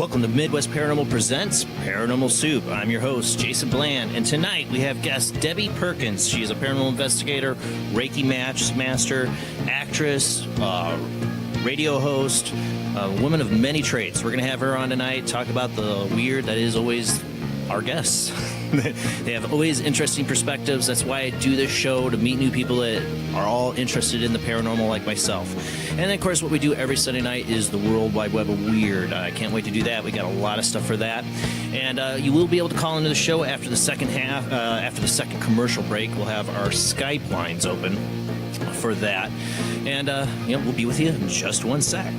Welcome to Midwest Paranormal Presents Paranormal Soup. I'm your host, Jason Bland, and tonight we have guest Debbie Perkins. She is a paranormal investigator, Reiki master, actress, radio host, a woman of many trades. We're going to have her on tonight, talk about the weird that is always our guests. They have always interesting perspectives. That's why I do this show, to meet new people that are all interested in the paranormal like myself. And then, of course, what we do every Sunday night is the World Wide Web of Weird. I can't wait to do that. We got a lot of stuff for that. And you will be able to call into the show after the second half, after the second commercial break. We'll have our Skype lines open for that. And, we'll be with you in just one sec.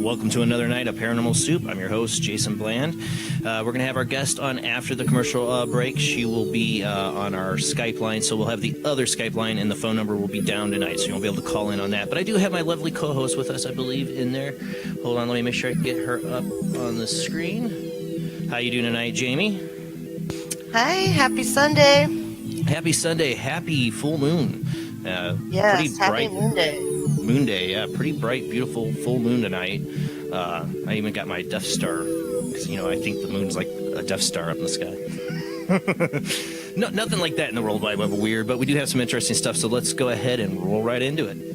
Welcome to another night of Paranormal Soup. I'm your host, Jason Bland. We're going to have our guest on after the commercial break. She will be on our Skype line, so we'll have the other Skype line, and the phone number will be down tonight, so you won't be able to call in on that. But I do have my lovely co-host with us, I believe, in there. Hold on, let me make sure I can get her up on the screen. How you doing tonight, Jamie? Hi, happy Sunday. Happy Sunday. Happy full moon. Yes, pretty bright. happy Moon Day. Moon Day, yeah, pretty bright, beautiful full moon tonight. I even got my Death Star, because, I think the moon's like a Death Star up in the sky. No, nothing like that in the World Wide Web of Weird, but we do have some interesting stuff, so let's go ahead and roll right into it.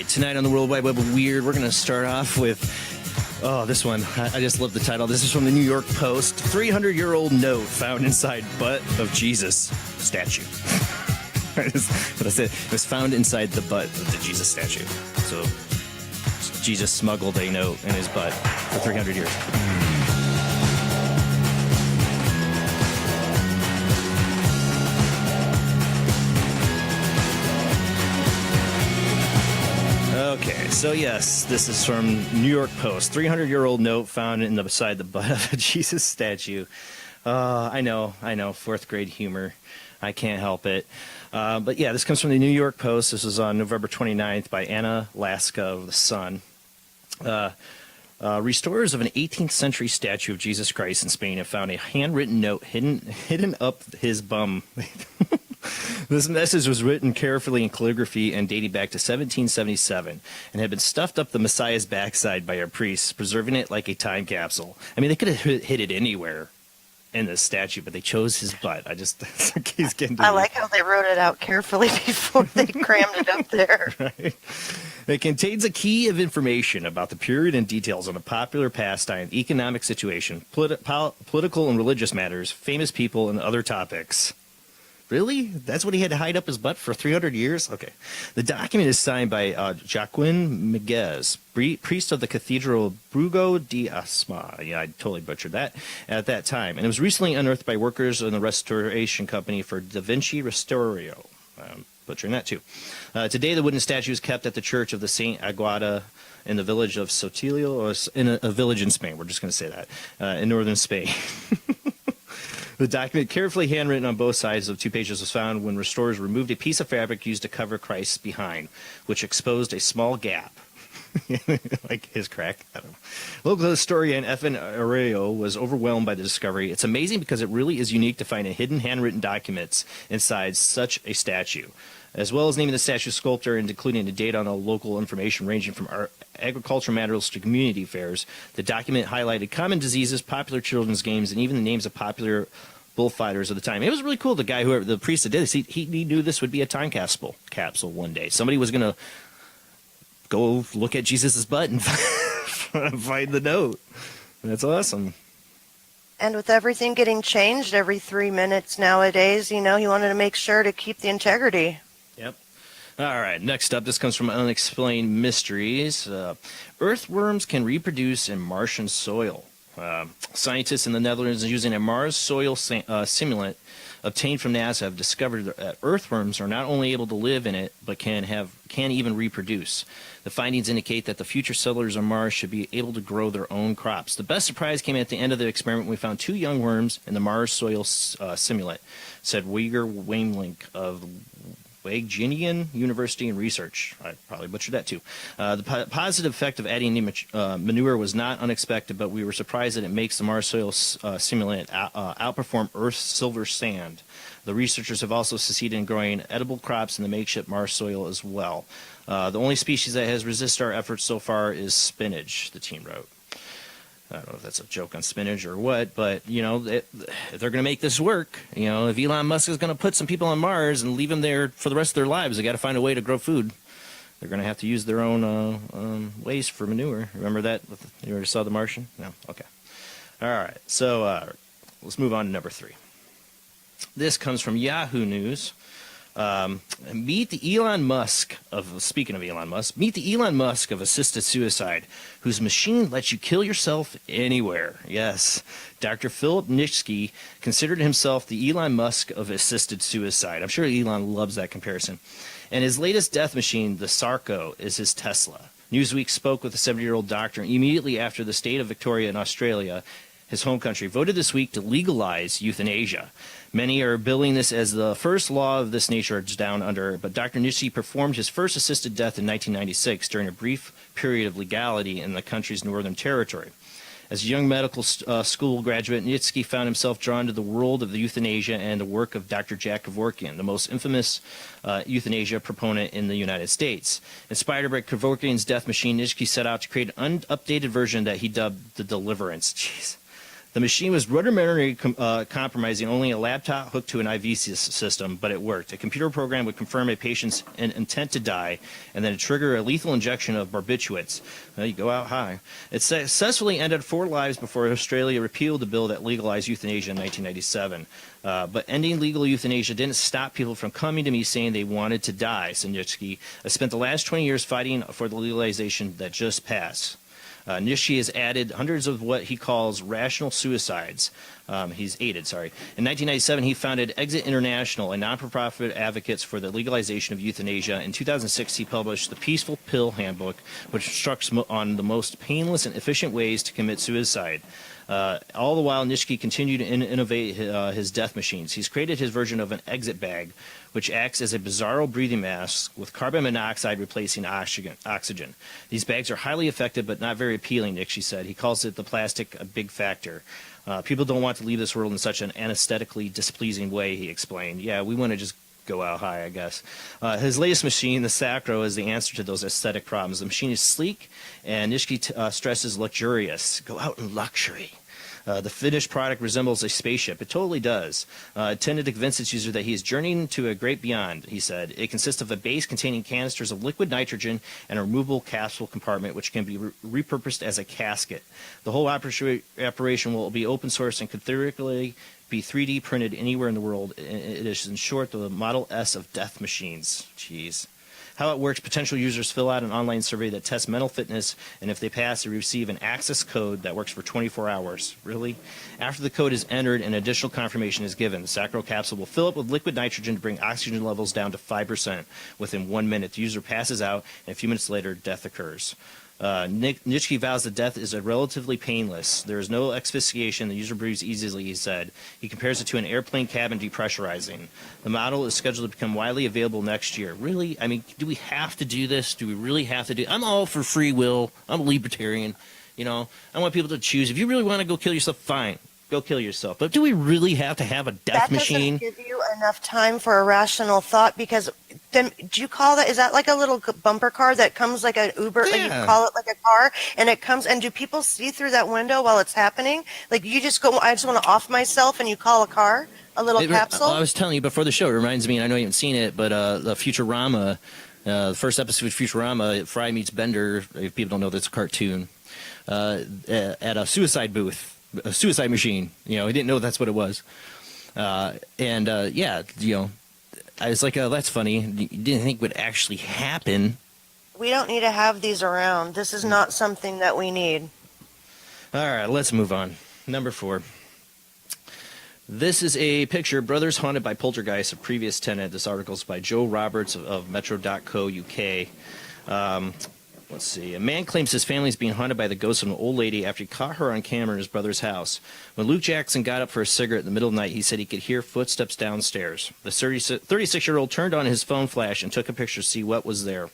Tonight on the World Wide Web of Weird, we're going to start off with, this one. I just love the title. This is from the New York Post. 300-year-old note found inside butt of Jesus statue. What I said, it was found inside the butt of the Jesus statue. So Jesus smuggled a note in his butt for 300 years. Okay, so yes, this is from New York Post. 300-year-old note found beside the butt of a Jesus statue. I know, fourth grade humor. I can't help it. But yeah, this comes from the New York Post. This is on November 29th by Anna Laska of The Sun. Restorers of an 18th century statue of Jesus Christ in Spain have found a handwritten note hidden up his bum. This message was written carefully in calligraphy and dating back to 1777 and had been stuffed up the Messiah's backside by our priests, preserving it like a time capsule. I mean, they could have hid it anywhere in the statue, but they chose his butt. He's getting to I like how they wrote it out carefully before they crammed it up there. Right? It contains a key of information about the period and details on a popular pastime, economic situation, political and religious matters, famous people, and other topics. Really? That's what he had to hide up his butt for 300 years? Okay. The document is signed by Joaquin Miguez, priest of the Cathedral of Brugo de Asma. Yeah, I totally butchered that at that time. And it was recently unearthed by workers in the restoration company for Da Vinci Restorio. Butchering that too. Today, the wooden statue is kept at the Church of the Saint Aguada in the village of Sotillo, or in a village in Spain. We're just going to say that, in northern Spain. The document, carefully handwritten on both sides of 2 pages, was found when restorers removed a piece of fabric used to cover Christ's behind, which exposed a small gap. Like his crack. I don't know. Local historian F.N. Arroyo was overwhelmed by the discovery. It's amazing because it really is unique to find a hidden handwritten documents inside such a statue. As well as naming the statue's sculptor and including the data on the local information ranging from agricultural matters to community fairs, the document highlighted common diseases, popular children's games, and even the names of popular bullfighters of the time. It was really cool. The guy, the priest that did this, he knew this would be a time capsule one day. Somebody was going to go look at Jesus's butt and find the note. That's awesome. And with everything getting changed every 3 minutes nowadays, he wanted to make sure to keep the integrity. Yep. All right, next up, this comes from Unexplained Mysteries. Earthworms can reproduce in Martian soil. Scientists in the Netherlands using a Mars soil simulant obtained from NASA have discovered that earthworms are not only able to live in it, but can even reproduce. The findings indicate that the future settlers on Mars should be able to grow their own crops. The best surprise came at the end of the experiment when we found 2 young worms in the Mars soil simulant, said Uyghur Wamelink of Wageningen University and Research. I probably butchered that too. The positive effect of adding new manure was not unexpected, but we were surprised that it makes the Mars soil simulant outperform Earth's silver sand. The researchers have also succeeded in growing edible crops in the makeshift Mars soil as well. The only species that has resisted our efforts so far is spinach, the team wrote. I don't know if that's a joke on spinach or what, but, if they're going to make this work, if Elon Musk is going to put some people on Mars and leave them there for the rest of their lives, they got to find a way to grow food. They're going to have to use their own waste for manure. Remember that? You already saw The Martian? No? Okay. All right. So let's move on to number 3. This comes from Yahoo News. Meet the Elon Musk meet the Elon Musk of assisted suicide, whose machine lets you kill yourself anywhere. Yes, Dr. Philip Nitschke considered himself the Elon Musk of assisted suicide. I'm sure Elon loves that comparison. And his latest death machine, the Sarco, is his Tesla. Newsweek spoke with a 70-year-old doctor immediately after the state of Victoria in Australia, his home country, voted this week to legalize euthanasia. Many are billing this as the first law of this nature down under, but Dr. Nitschke performed his first assisted death in 1996 during a brief period of legality in the country's Northern Territory. As a young medical school graduate, Nitschke found himself drawn to the world of the euthanasia and the work of Dr. Jack Kevorkian, the most infamous euthanasia proponent in the United States. Inspired by Kevorkian's death machine, Nitschke set out to create an updated version that he dubbed the Deliverance. Jeez. The machine was rudimentary, compromising only a laptop hooked to an IV system, but it worked. A computer program would confirm a patient's intent to die, and then trigger a lethal injection of barbiturates. You go out high. It successfully ended 4 lives before Australia repealed the bill that legalized euthanasia in 1997. But ending legal euthanasia didn't stop people from coming to me saying they wanted to die, said Nitschke. I spent the last 20 years fighting for the legalization that just passed. Nitschke has added hundreds of what he calls rational suicides. He's aided, sorry. In 1997, he founded Exit International, a non-profit advocates for the legalization of euthanasia. In 2006, he published the Peaceful Pill Handbook, which instructs on the most painless and efficient ways to commit suicide. All the while, Nitschke continued to innovate his death machines. He's created his version of an exit bag, which acts as a bizarro breathing mask with carbon monoxide replacing oxygen. These bags are highly effective but not very appealing, Nitschke said. He calls it the plastic a big factor. People don't want to leave this world in such an anesthetically displeasing way, he explained. Yeah, we want to just go out high, I guess. His latest machine, the Sacro, is the answer to those aesthetic problems. The machine is sleek, and Nitschke stresses luxurious. Go out in luxury. The finished product resembles a spaceship. It totally does. Intended to convince its user that he is journeying to a great beyond, he said. It consists of a base containing canisters of liquid nitrogen and a removable capsule compartment which can be repurposed as a casket. The whole operation will be open source and could theoretically be 3D printed anywhere in the world. It is, in short, the Model S of death machines. Jeez. How it works, potential users fill out an online survey that tests mental fitness, and if they pass, they receive an access code that works for 24 hours. Really? After the code is entered, an additional confirmation is given. The Sacro capsule will fill up with liquid nitrogen to bring oxygen levels down to 5%. Within 1 minute, the user passes out, and a few minutes later, death occurs. Nitschke vows that death is relatively painless. There is no asphyxiation. The user breathes easily, he said. He compares it to an airplane cabin depressurizing. The model is scheduled to become widely available next year. Really? I mean, do we have to do this? Do we really have to do it? I'm all for free will. I'm a libertarian. I want people to choose. If you really want to go kill yourself, fine. Go kill yourself. But do we really have to have a death machine? That doesn't give you enough time for a rational thought, because then, do you call that, is that like a little bumper car that comes like an Uber, Yeah. like you call it like a car, and it comes, and do people see through that window while it's happening? Like you just go, I just want to off myself, and you call a car, a little capsule? I was telling you before the show, it reminds me, and I know you haven't seen it, but the Futurama, The first episode of Futurama, Fry meets Bender. If people don't know, that's a cartoon. At a suicide booth, a suicide machine. He didn't know that's what it was. Yeah, I was like, oh, that's funny. You didn't think it would actually happen. We don't need to have these around. This is not something that we need. All right, let's move on. Number 4. This is a picture, Brothers Haunted by Poltergeist, a previous tenant. This article is by Joe Roberts of Metro.co UK. Let's see. A man claims his family is being haunted by the ghost of an old lady after he caught her on camera in his brother's house. When Luke Jackson got up for a cigarette in the middle of the night, he said he could hear footsteps downstairs. The 36-year-old turned on his phone flash and took a picture to see what was there.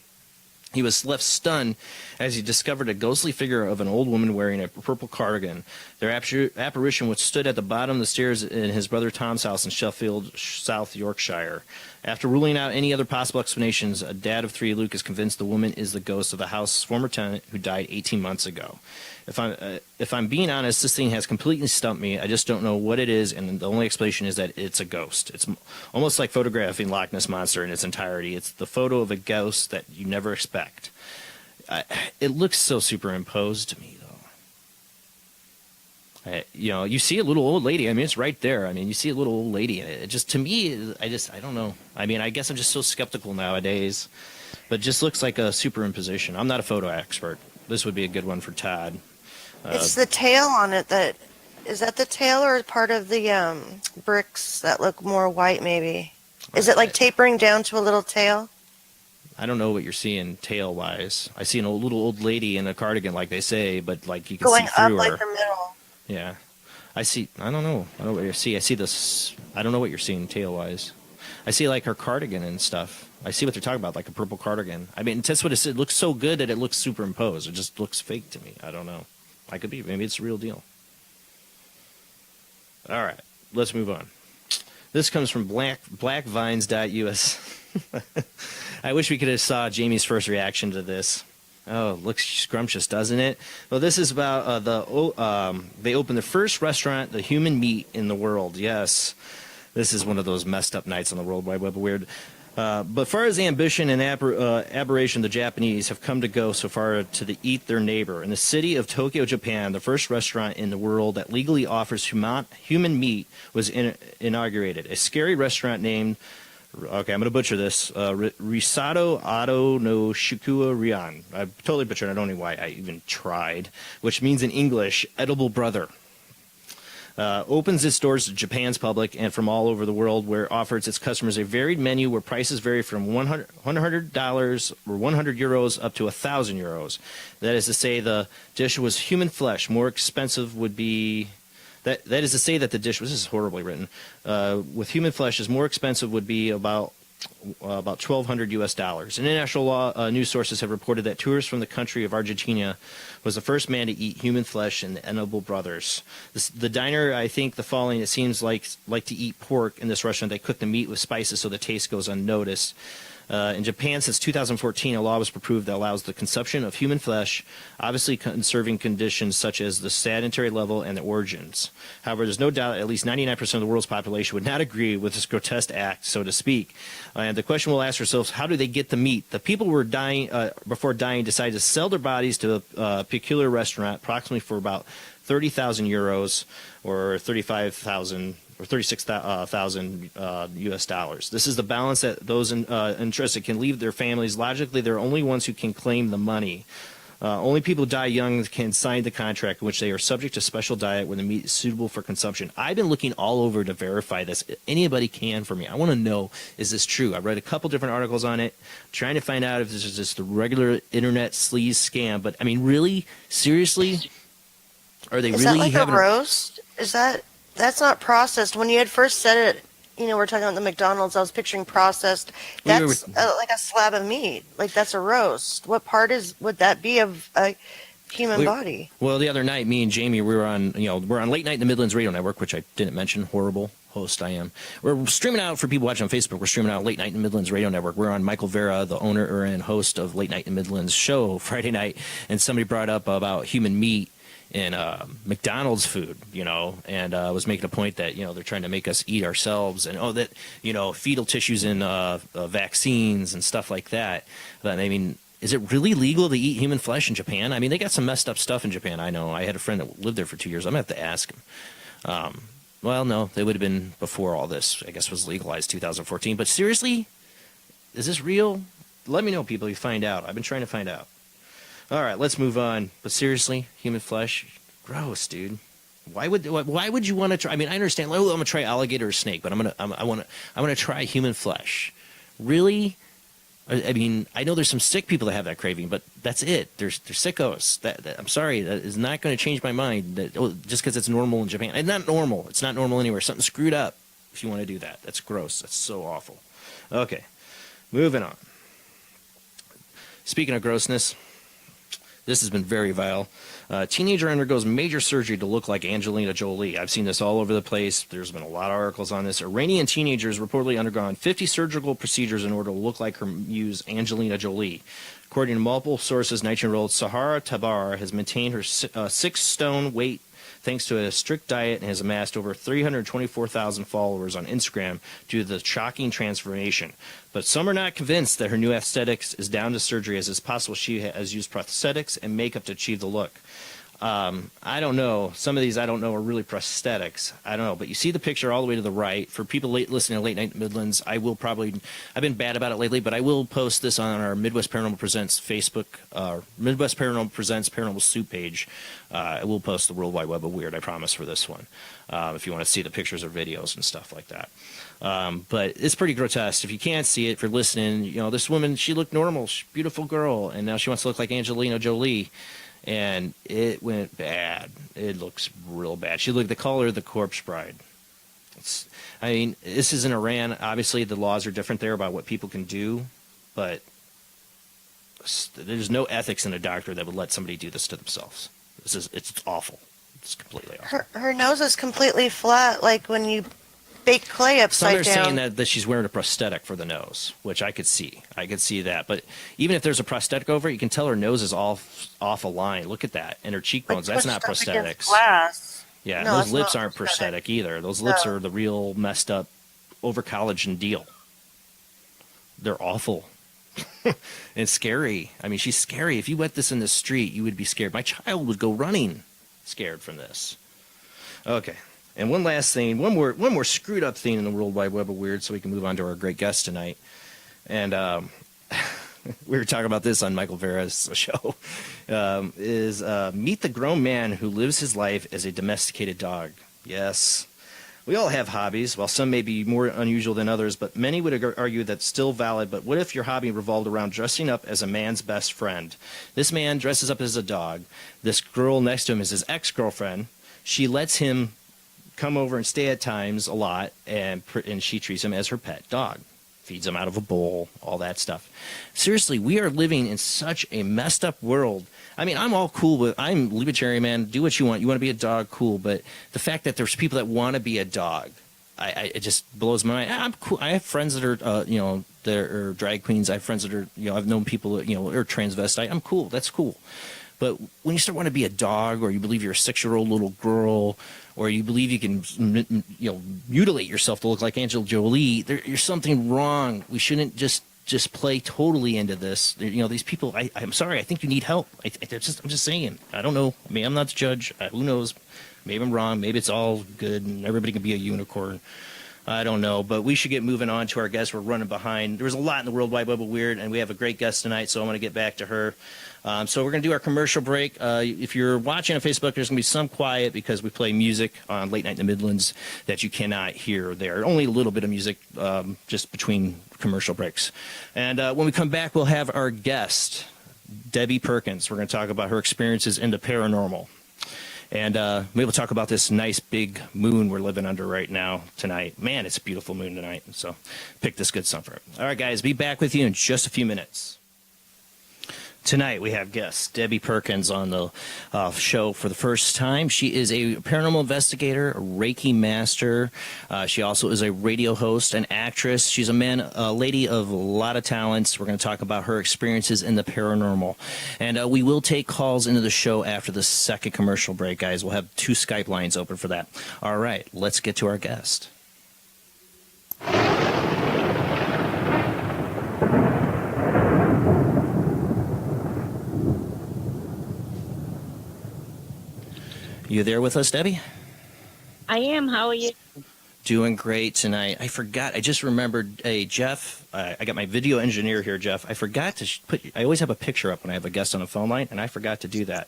He was left stunned as he discovered a ghostly figure of an old woman wearing a purple cardigan. Their apparition, which stood at the bottom of the stairs in his brother Tom's house in Sheffield, South Yorkshire. After ruling out any other possible explanations, a dad of 3, Luke, is convinced the woman is the ghost of the house's former tenant who died 18 months ago. If I'm being honest, this thing has completely stumped me. I just don't know what it is, and the only explanation is that it's a ghost. It's almost like photographing Loch Ness Monster in its entirety. It's the photo of a ghost that you never expect. It looks so superimposed to me, though. You see a little old lady. I mean, it's right there. I mean, you see a little old lady. It just, to me, I don't know. I mean, I guess I'm just so skeptical nowadays. But it just looks like a superimposition. I'm not a photo expert. This would be a good one for Todd. It's the tail on it is that the tail or part of the bricks that look more white maybe? Is it like tapering down to a little tail? I don't know what you're seeing tail-wise. I see little old lady in a cardigan, like they say, but like you can going see through up her. like the middle. Yeah. I don't know. I don't know what you see. I see this. I don't know what you're seeing tail-wise. I see like her cardigan and stuff. I see what they're talking about, like a purple cardigan. I mean, that's what it looks so good that it looks superimposed. It just looks fake to me. I don't know. I could be. Maybe it's the real deal. All right. Let's move on. This comes from blackvines.us. I wish we could have saw Jamie's first reaction to this. Oh, it looks scrumptious, doesn't it? Well, this is about they opened the first restaurant, the human meat in the world. Yes. This is one of those messed up nights on the World Wide Web. Weird. But far as the ambition and aberration the Japanese have come to go so far to eat their neighbor. In the city of Tokyo, Japan, the first restaurant in the world that legally offers human meat was inaugurated. A scary restaurant named, okay, I'm going to butcher this, Risato Ado no Shikua Ryan. I totally butchered it. I don't know why I even tried, which means in English, edible brother. Opens its doors to Japan's public and from all over the world, where it offers its customers a varied menu where prices vary from $100 or 100 euros up to 1,000 euros. That is to say, the dish was human flesh. More expensive would be that is to say that the dish was, this is horribly written, with human flesh is more expensive would be about $1,200 US. International news sources have reported that tourists from the country of Argentina was the first man to eat human flesh in the Edible Brothers. The diner, I think the following, it seems like to eat pork in this restaurant. They cook the meat with spices so the taste goes unnoticed. In Japan, since 2014, a law was approved that allows the consumption of human flesh, obviously conserving conditions such as the sedentary level and the origins. However, there's no doubt at least 99% of the world's population would not agree with this grotesque act, so to speak. And the question we'll ask ourselves, how do they get the meat? The people were dying, before dying, decided to sell their bodies to a peculiar restaurant, approximately for about 30,000 euros or 35,000 or 36,000 US dollars. This is the balance that those interested can leave their families. Logically, they're only ones who can claim the money. Only people who die young can sign the contract in which they are subject to special diet when the meat is suitable for consumption. I've been looking all over to verify this. Anybody can for me. I want to know, is this true? I read a couple different articles on it, trying to find out if this is just a regular internet sleaze scam. But, I mean, really? Seriously? Are they is really that like having a roast? That's not processed. When you had first said it, we're talking about the McDonald's, I was picturing processed. That's like a slab of meat. Like, that's a roast. What part would that be of a human body? Well, the other night, me and Jamie, we're on Late Night in the Midlands Radio Network, which I didn't mention. Horrible host I am. We're streaming out, for people watching on Facebook, we're streaming out Late Night in the Midlands Radio Network. We're on Michael Vera, the owner and host of Late Night in the Midlands show, Friday night, and somebody brought up about human meat in McDonald's food, and was making a point that they're trying to make us eat ourselves, and that fetal tissues in vaccines and stuff like that. But I mean, is it really legal to eat human flesh in Japan? I mean, they got some messed up stuff in Japan. I know. I had a friend that lived there for 2 years. I'm gonna have to ask him. Well, no, they would have been before all this, I guess, was legalized 2014. But seriously, is this real? Let me know, people, if you find out. I've been trying to find out. All right, let's move on. But seriously, human flesh, gross, dude. Why would you want to try? I mean, I understand. Oh, I'm gonna try alligator or snake, but I want to try human flesh. Really? I mean, I know there's some sick people that have that craving, but that's it. They're sickos. I'm sorry, that is not going to change my mind. Just because it's normal in Japan, it's not normal. It's not normal anywhere. Something screwed up. If you want to do that, that's gross. That's so awful. Okay, moving on. Speaking of grossness, this has been very vile. Teenager undergoes major surgery to look like Angelina Jolie. I've seen this all over the place. There's been a lot of articles on this. Iranian teenagers reportedly undergone 50 surgical procedures in order to look like her muse Angelina Jolie. According to multiple sources, 19-year-old Sahara Tabar has maintained her 6-stone weight thanks to a strict diet and has amassed over 324,000 followers on Instagram due to the shocking transformation. But some are not convinced that her new aesthetics is down to surgery, as it's possible she has used prosthetics and makeup to achieve the look. I don't know. Some of these I don't know are really prosthetics. I don't know. But you see the picture all the way to the right. For people listening to Late Night Midlands, I've been bad about it lately, but I will post this on our Midwest Paranormal Presents Facebook, Midwest Paranormal Presents Paranormal Soup page. I will post the World Wide Web of Weird, I promise, for this one, if you want to see the pictures or videos and stuff like that. But it's pretty grotesque. If you can't see it, if you're listening, this woman, she looked normal, beautiful girl, and now she wants to look like Angelina Jolie. And it went bad. It looks real bad. She looked the color of the corpse bride. This is in Iran. Obviously, the laws are different there about what people can do, but there's no ethics in a doctor that would let somebody do this to themselves. It's awful. It's completely awful. Her nose is completely flat, like when you bake clay upside down. Some are saying that she's wearing a prosthetic for the nose, which I could see. I could see that. But even if there's a prosthetic over it, you can tell her nose is off a line. Look at that. And her cheekbones, that's not prosthetics. Glass. Yeah, no, those lips aren't prosthetic either. Those lips are the real messed up, over-collagen deal. They're awful. And scary. I mean, she's scary. If you wet this in the street, you would be scared. My child would go running scared from this. Okay. And one last thing, one more screwed up thing in the World Wide Web of Weird, so we can move on to our great guest tonight. And we were talking about this on Michael Vera's show. Is meet the grown man who lives his life as a domesticated dog. Yes, we all have hobbies. While some may be more unusual than others, but many would argue that's still valid. But what if your hobby revolved around dressing up as a man's best friend? This man dresses up as a dog. This girl next to him is his ex-girlfriend. She lets him come over and stay at times a lot, and she treats him as her pet dog, feeds him out of a bowl, all that stuff. Seriously, we are living in such a messed up world. I mean, I'm all cool with, I'm libertarian, man. Do what you want. You want to be a dog, cool. But the fact that there's people that want to be a dog, it just blows my mind. I'm cool. I have friends that are, that are drag queens. I have friends that are, I've known people that, are transvestite. I'm cool. That's cool. But when you start wanting to be a dog, or you believe you're a 6-year-old little girl, or you believe you can, mutilate yourself to look like Angelina Jolie, there's something wrong. We shouldn't just play totally into this. These people. I'm sorry. I think you need help. I'm just saying. I don't know. I mean, I'm not the judge. Who knows? Maybe I'm wrong. Maybe it's all good and everybody can be a unicorn. I don't know, but we should get moving on to our guest. We're running behind. There's a lot in the World Wide Web of Weird, and we have a great guest tonight, so I want to get back to her. So we're going to do our commercial break. If you're watching on Facebook, there's going to be some quiet because we play music on Late Night in the Midlands that you cannot hear there. Only a little bit of music just between commercial breaks. And when we come back, we'll have our guest, Debbie Perkins. We're going to talk about her experiences in the paranormal. And maybe we'll talk about this nice big moon we're living under right now tonight. Man, it's a beautiful moon tonight. So pick this good song for it. All right, guys, be back with you in just a few minutes. Tonight we have guest Debbie Perkins on the show for the first time. She is a paranormal investigator, a Reiki master. She also is a radio host, an actress. She's a lady of a lot of talents. We're going to talk about her experiences in the paranormal. And we will take calls into the show after the second commercial break, guys. We'll have 2 Skype lines open for that. All right, let's get to our guest. You there with us, Debbie? I am. How are you? Doing great tonight. I forgot. I just remembered. Hey, Jeff, I got my video engineer here, Jeff. I forgot to I always have a picture up when I have a guest on a phone line, and I forgot to do that.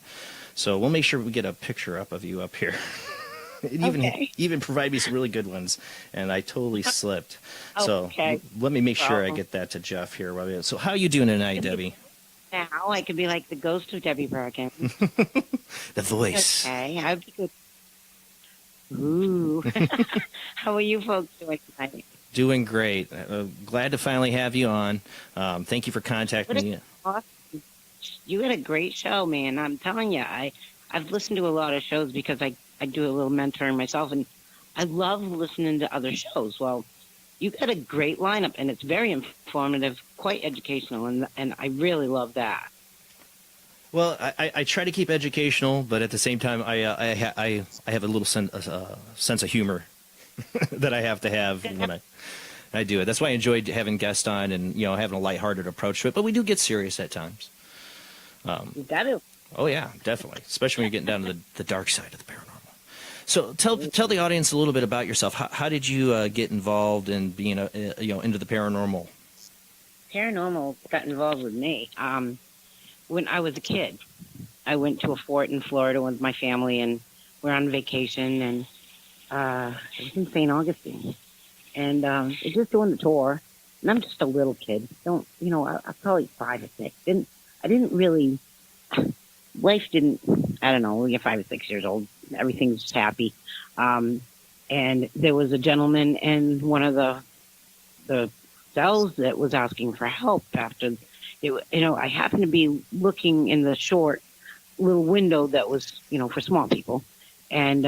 So we'll make sure we get a picture up of you up here. Even provide me some really good ones, and I totally slipped. Okay. So let me make sure I get that to Jeff here. So how are you doing tonight, Debbie? Now I could be like the ghost of Debbie Perkins. The voice. Okay, I'd be good. Ooh. How are you folks doing tonight? Doing great. Glad to finally have you on. Thank you for contacting me. Awesome. You had a great show, man. I'm telling you, I've listened to a lot of shows because I do a little mentoring myself, and I love listening to other shows. Well, you got a great lineup, and it's very informative, quite educational, and I really love that. Well, I try to keep educational, but at the same time, I have a little sense of humor that I have to have when I do it. That's why I enjoyed having guests on and having a lighthearted approach to it. But we do get serious at times. You got to. Oh yeah, definitely, especially when you're getting down to the dark side of the paranormal. So tell the audience a little bit about yourself. How did you get involved in being into the paranormal? Paranormal got involved with me. When I was a kid, I went to a fort in Florida with my family, and we're on vacation, and it was in St. Augustine, and we're just doing the tour, and I'm just a little kid. I'm probably 5 or 6. I didn't really. Life didn't. I don't know. When you're 5 or 6 years old, everything's just happy. And there was a gentleman in one of the cells that was asking for help after. I happened to be looking in the short little window that was, for small people. And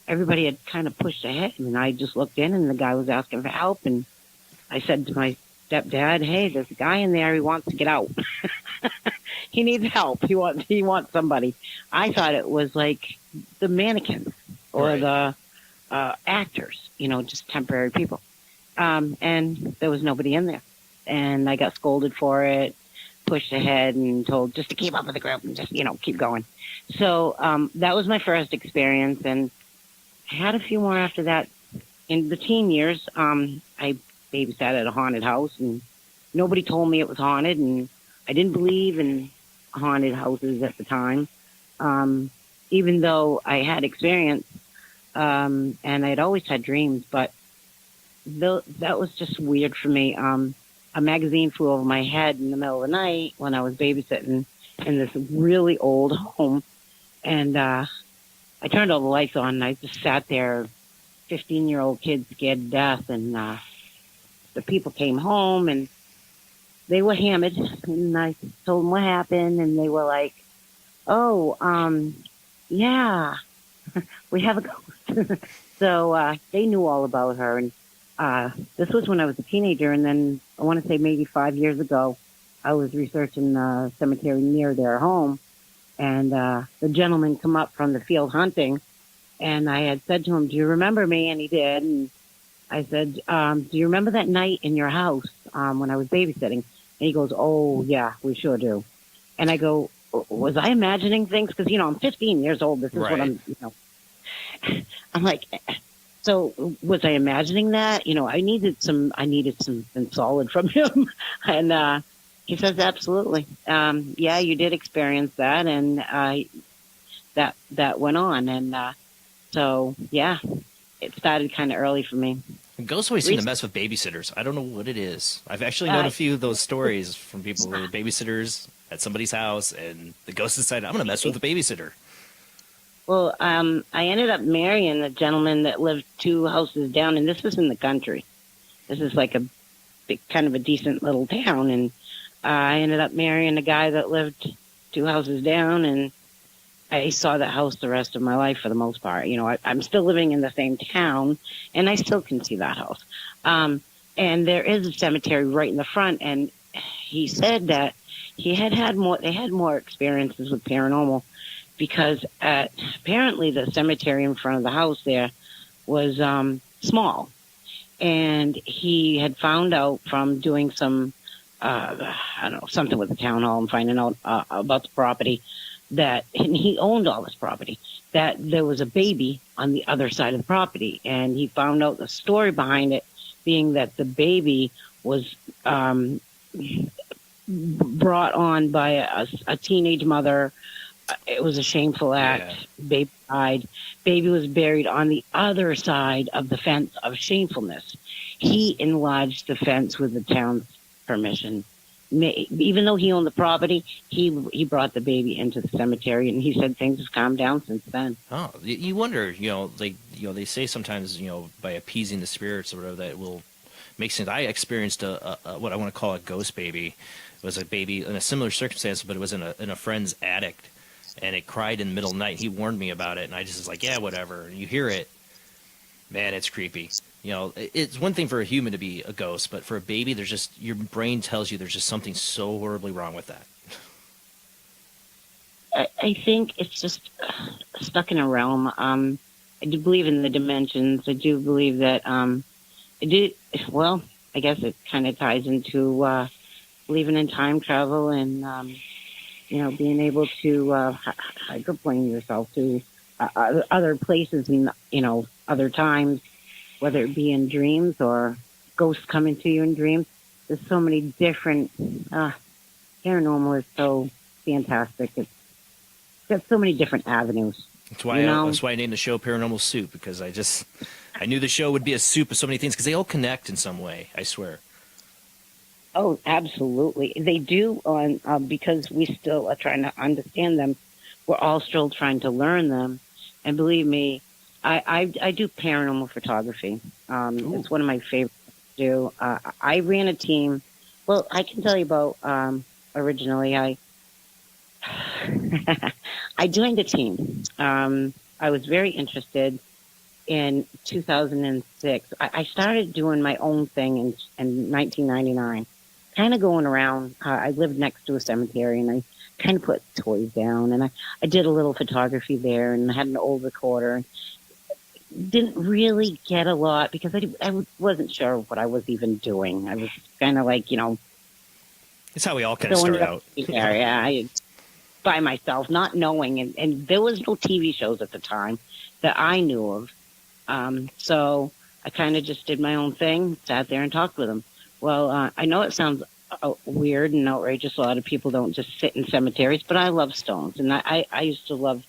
everybody had kind of pushed ahead. And I just looked in, and the guy was asking for help. And I said to my stepdad, hey, there's a guy in there. He wants to get out. He needs help. He wants somebody. I thought it was like the mannequins or right. the actors, just temporary people. And there was nobody in there. And I got scolded for it, pushed ahead, and told just to keep up with the group and just, keep going. So that was my first experience, and I had a few more after that. In the teen years, I babysat at a haunted house, and nobody told me it was haunted, and I didn't believe in haunted houses at the time, even though I had experience, and I'd always had dreams, but that was just weird for me. A magazine flew over my head in the middle of the night when I was babysitting in this really old home. And I turned all the lights on, and I just sat there, 15-year-old kid scared to death. And the people came home, and they were hammered. And I told them what happened, and they were like, oh, yeah, we have a ghost. So they knew all about her. And this was when I was a teenager, and then I want to say maybe 5 years ago, I was researching a cemetery near their home, and the gentleman come up from the field hunting, and I had said to him, do you remember me? And he did, and I said, do you remember that night in your house when I was babysitting? And he goes, oh, yeah, we sure do. And I go, was I imagining things? Because, I'm 15 years old. This is right. what I'm like... So was I imagining that? I needed something solid from him. And he says, absolutely. Yeah, you did experience that. And that went on. And so, yeah, it started kind of early for me. Ghosts always seem to mess with babysitters. I don't know what it is. I've actually known a few of those stories from people who were babysitters at somebody's house, and the ghost decided, I'm going to mess with the babysitter. Well, I ended up marrying a gentleman that lived 2 houses down, and this was in the country. This is like a big, kind of a decent little town, and I ended up marrying a guy that lived 2 houses down, and I saw that house the rest of my life for the most part. I'm still living in the same town, and I still can see that house. And there is a cemetery right in the front, and he said that they had more experiences with paranormal because apparently the cemetery in front of the house there was small, and he had found out from doing some I don't know, something with the town hall and finding out about the property and he owned all this property, that there was a baby on the other side of the property, and he found out the story behind it being that the baby was brought on by a teenage mother. It was a shameful act. Yeah. Baby died. Baby was buried on the other side of the fence of shamefulness. He enlarged the fence with the town's permission. Even though he owned the property, he brought the baby into the cemetery, and he said things have calmed down since then. Oh, you wonder, they say sometimes, by appeasing the spirits or whatever, that will make sense. I experienced a what I want to call a ghost baby. It was a baby in a similar circumstance, but it was in a friend's attic, and it cried in the middle of the night. He warned me about it, and I just was like, yeah, whatever. And you hear it, man, it's creepy. It's one thing for a human to be a ghost, but for a baby, your brain tells you there's just something so horribly wrong with that. I think it's just stuck in a realm. I do believe in the dimensions. I do believe that I guess it kind of ties into believing in time travel and being able to hydroplane yourself to other places and other times, whether it be in dreams or ghosts coming to you in dreams. There's so many different, paranormal is so fantastic. It's got so many different avenues. That's why I named the show Paranormal Soup, because I knew the show would be a soup of so many things, because they all connect in some way, I swear. Oh, absolutely. They do, because we still are trying to understand them. We're all still trying to learn them. And believe me, I do paranormal photography. It's one of my favorites to do. I ran a team. Well, I can tell you about originally. I joined a team. I was very interested in 2006. I started doing my own thing in 1999, kind of going around. I lived next to a cemetery, and I kind of put toys down, and I did a little photography there, and I had an old recorder. Didn't really get a lot because I wasn't sure what I was even doing. I was kind of like, it's how we all kind of start out. Yeah, by myself, not knowing, and there was no TV shows at the time that I knew of. So I kind of just did my own thing, sat there and talked with them. Well, I know it sounds weird and outrageous. A lot of people don't just sit in cemeteries, but I love stones, and I used to love.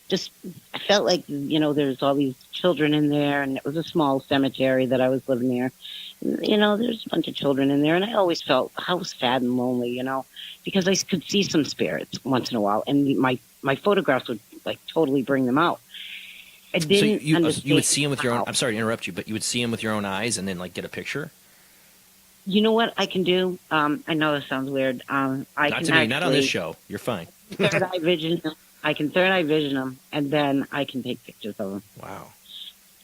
I felt like, there's all these children in there, and it was a small cemetery that I was living near. There's a bunch of children in there, and I always felt how sad and lonely, because I could see some spirits once in a while, and my photographs would totally bring them out. I didn't understand. You would see them with your own. I'm sorry to interrupt you, but you would see them with your own eyes, and then get a picture. You know what I can do? I know this sounds weird. Not on this show. You're fine. Third eye vision. I can third eye vision them, and then I can take pictures of them. Wow.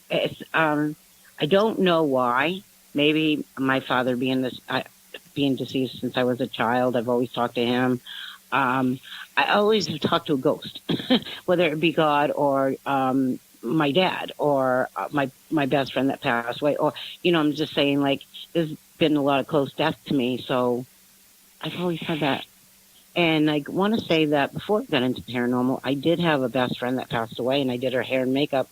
It's I don't know why. Maybe my father being deceased since I was a child, I've always talked to him. I always talk to a ghost, whether it be God or my dad or my best friend that passed away, or I'm just saying, there's been a lot of close death to me, so I've always had that. And I want to say that before I got into paranormal, I did have a best friend that passed away, and I did her hair and makeup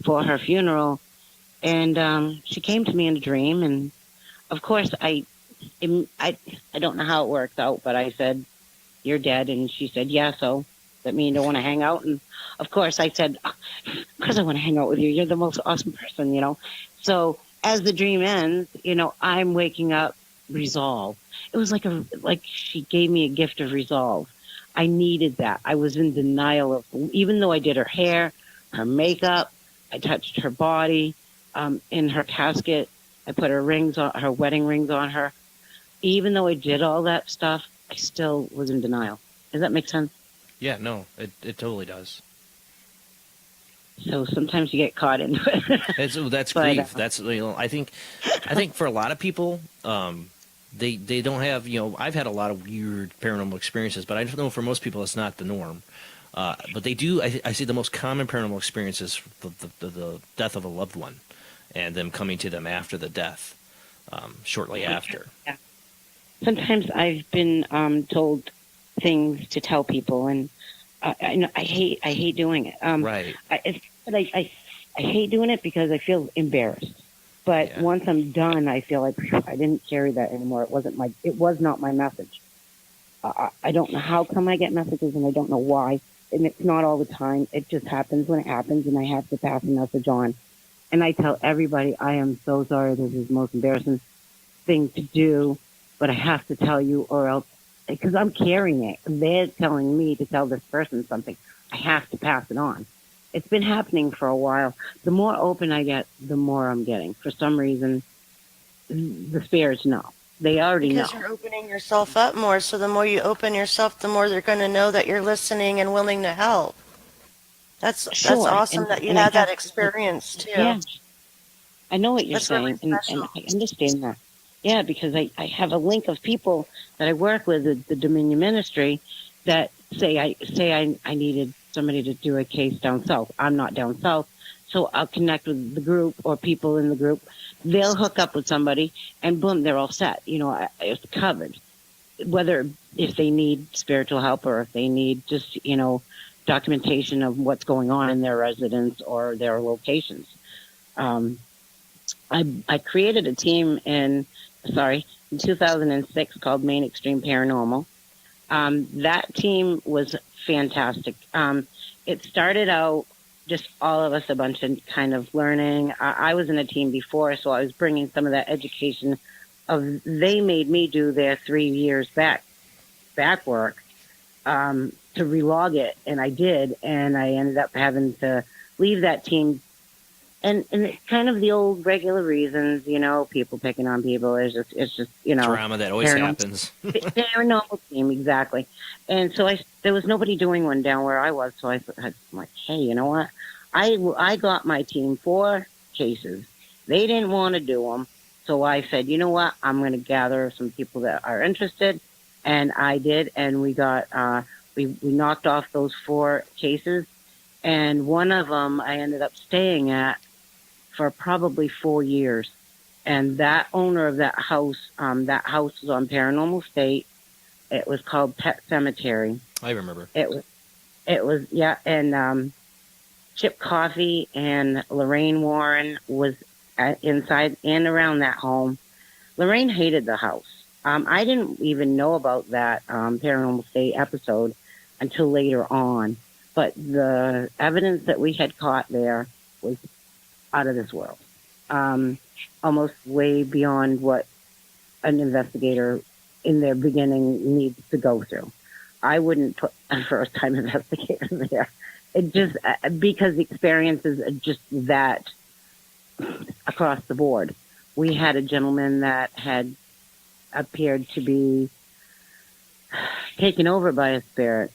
for her funeral. And she came to me in a dream, and of course I don't know how it worked out, but I said, "You're dead," and she said, "Yeah, so that mean you don't want to hang out?" And of course I said, "Because I want to hang out with you. You're the most awesome person, So as the dream ends, I'm waking up resolved. It was like she gave me a gift of resolve. I needed that. I was in denial even though I did her hair, her makeup, I touched her body, in her casket, I put her wedding rings on her. Even though I did all that stuff, I still was in denial. Does that make sense? Yeah, no, it totally does. So sometimes you get caught into it. That's But grief. That's I think for a lot of people, they don't have I've had a lot of weird paranormal experiences, but I know for most people it's not the norm. But they do. I see the most common paranormal experiences the death of a loved one, and them coming to them after the death, shortly after. yeah. Sometimes I've been told things to tell people, and I hate doing it. Right. I hate doing it because I feel embarrassed. But Yeah. once I'm done, I feel like I didn't carry that anymore. It was not my message. I don't know how come I get messages, and I don't know why. And it's not all the time. It just happens when it happens, and I have to pass a message on. And I tell everybody, I am so sorry. This is the most embarrassing thing to do, but I have to tell you, or else, because I'm carrying it. They're telling me to tell this person something. I have to pass it on. It's been happening for a while. The more open I get, the more I'm getting. For some reason, the spirits know. They already Because know. you're opening yourself up more. So the more you open yourself, the more they're going to know that you're listening and willing to help. That's Sure, awesome that you and I had that have, experience too. yeah, I know what you're That's really saying, and special. I understand that. Yeah, because I have a link of people that I work with at the Dominion Ministry that I needed somebody to do a case down south. I'm not down south, so I'll connect with the group or people in the group. They'll hook up with somebody, and boom, they're all set. It's covered. Whether if they need spiritual help or if they need just documentation of what's going on in their residence or their locations. Um, I created a team in 2006 called Maine Extreme Paranormal. That team was fantastic. It started out just all of us a bunch of kind of learning. I was in a team before, so I was bringing some of that education they made me do their 3 years back work to relog it, and I did, and I ended up having to leave that team. And it's kind of the old regular reasons, people picking on people. It's just Drama that always happens. paranormal team, exactly. And so there was nobody doing one down where I was. So I'm like, hey, you know what? I got my team 4 cases. They didn't want to do them. So I said, you know what? I'm going to gather some people that are interested. And I did. And we got, we knocked off those 4 cases. And one of them I ended up staying at for probably 4 years. And that owner of that house was on Paranormal State. It was called Pet Cemetery. I remember. It was, yeah. And Chip Coffey and Lorraine Warren was inside and around that home. Lorraine hated the house. I didn't even know about that Paranormal State episode until later on. But the evidence that we had caught there was out of this world. Almost way beyond what an investigator in their beginning needs to go through. I wouldn't put a first-time investigator there. It just, because the experiences are just that across the board. We had a gentleman that had appeared to be taken over by a spirit.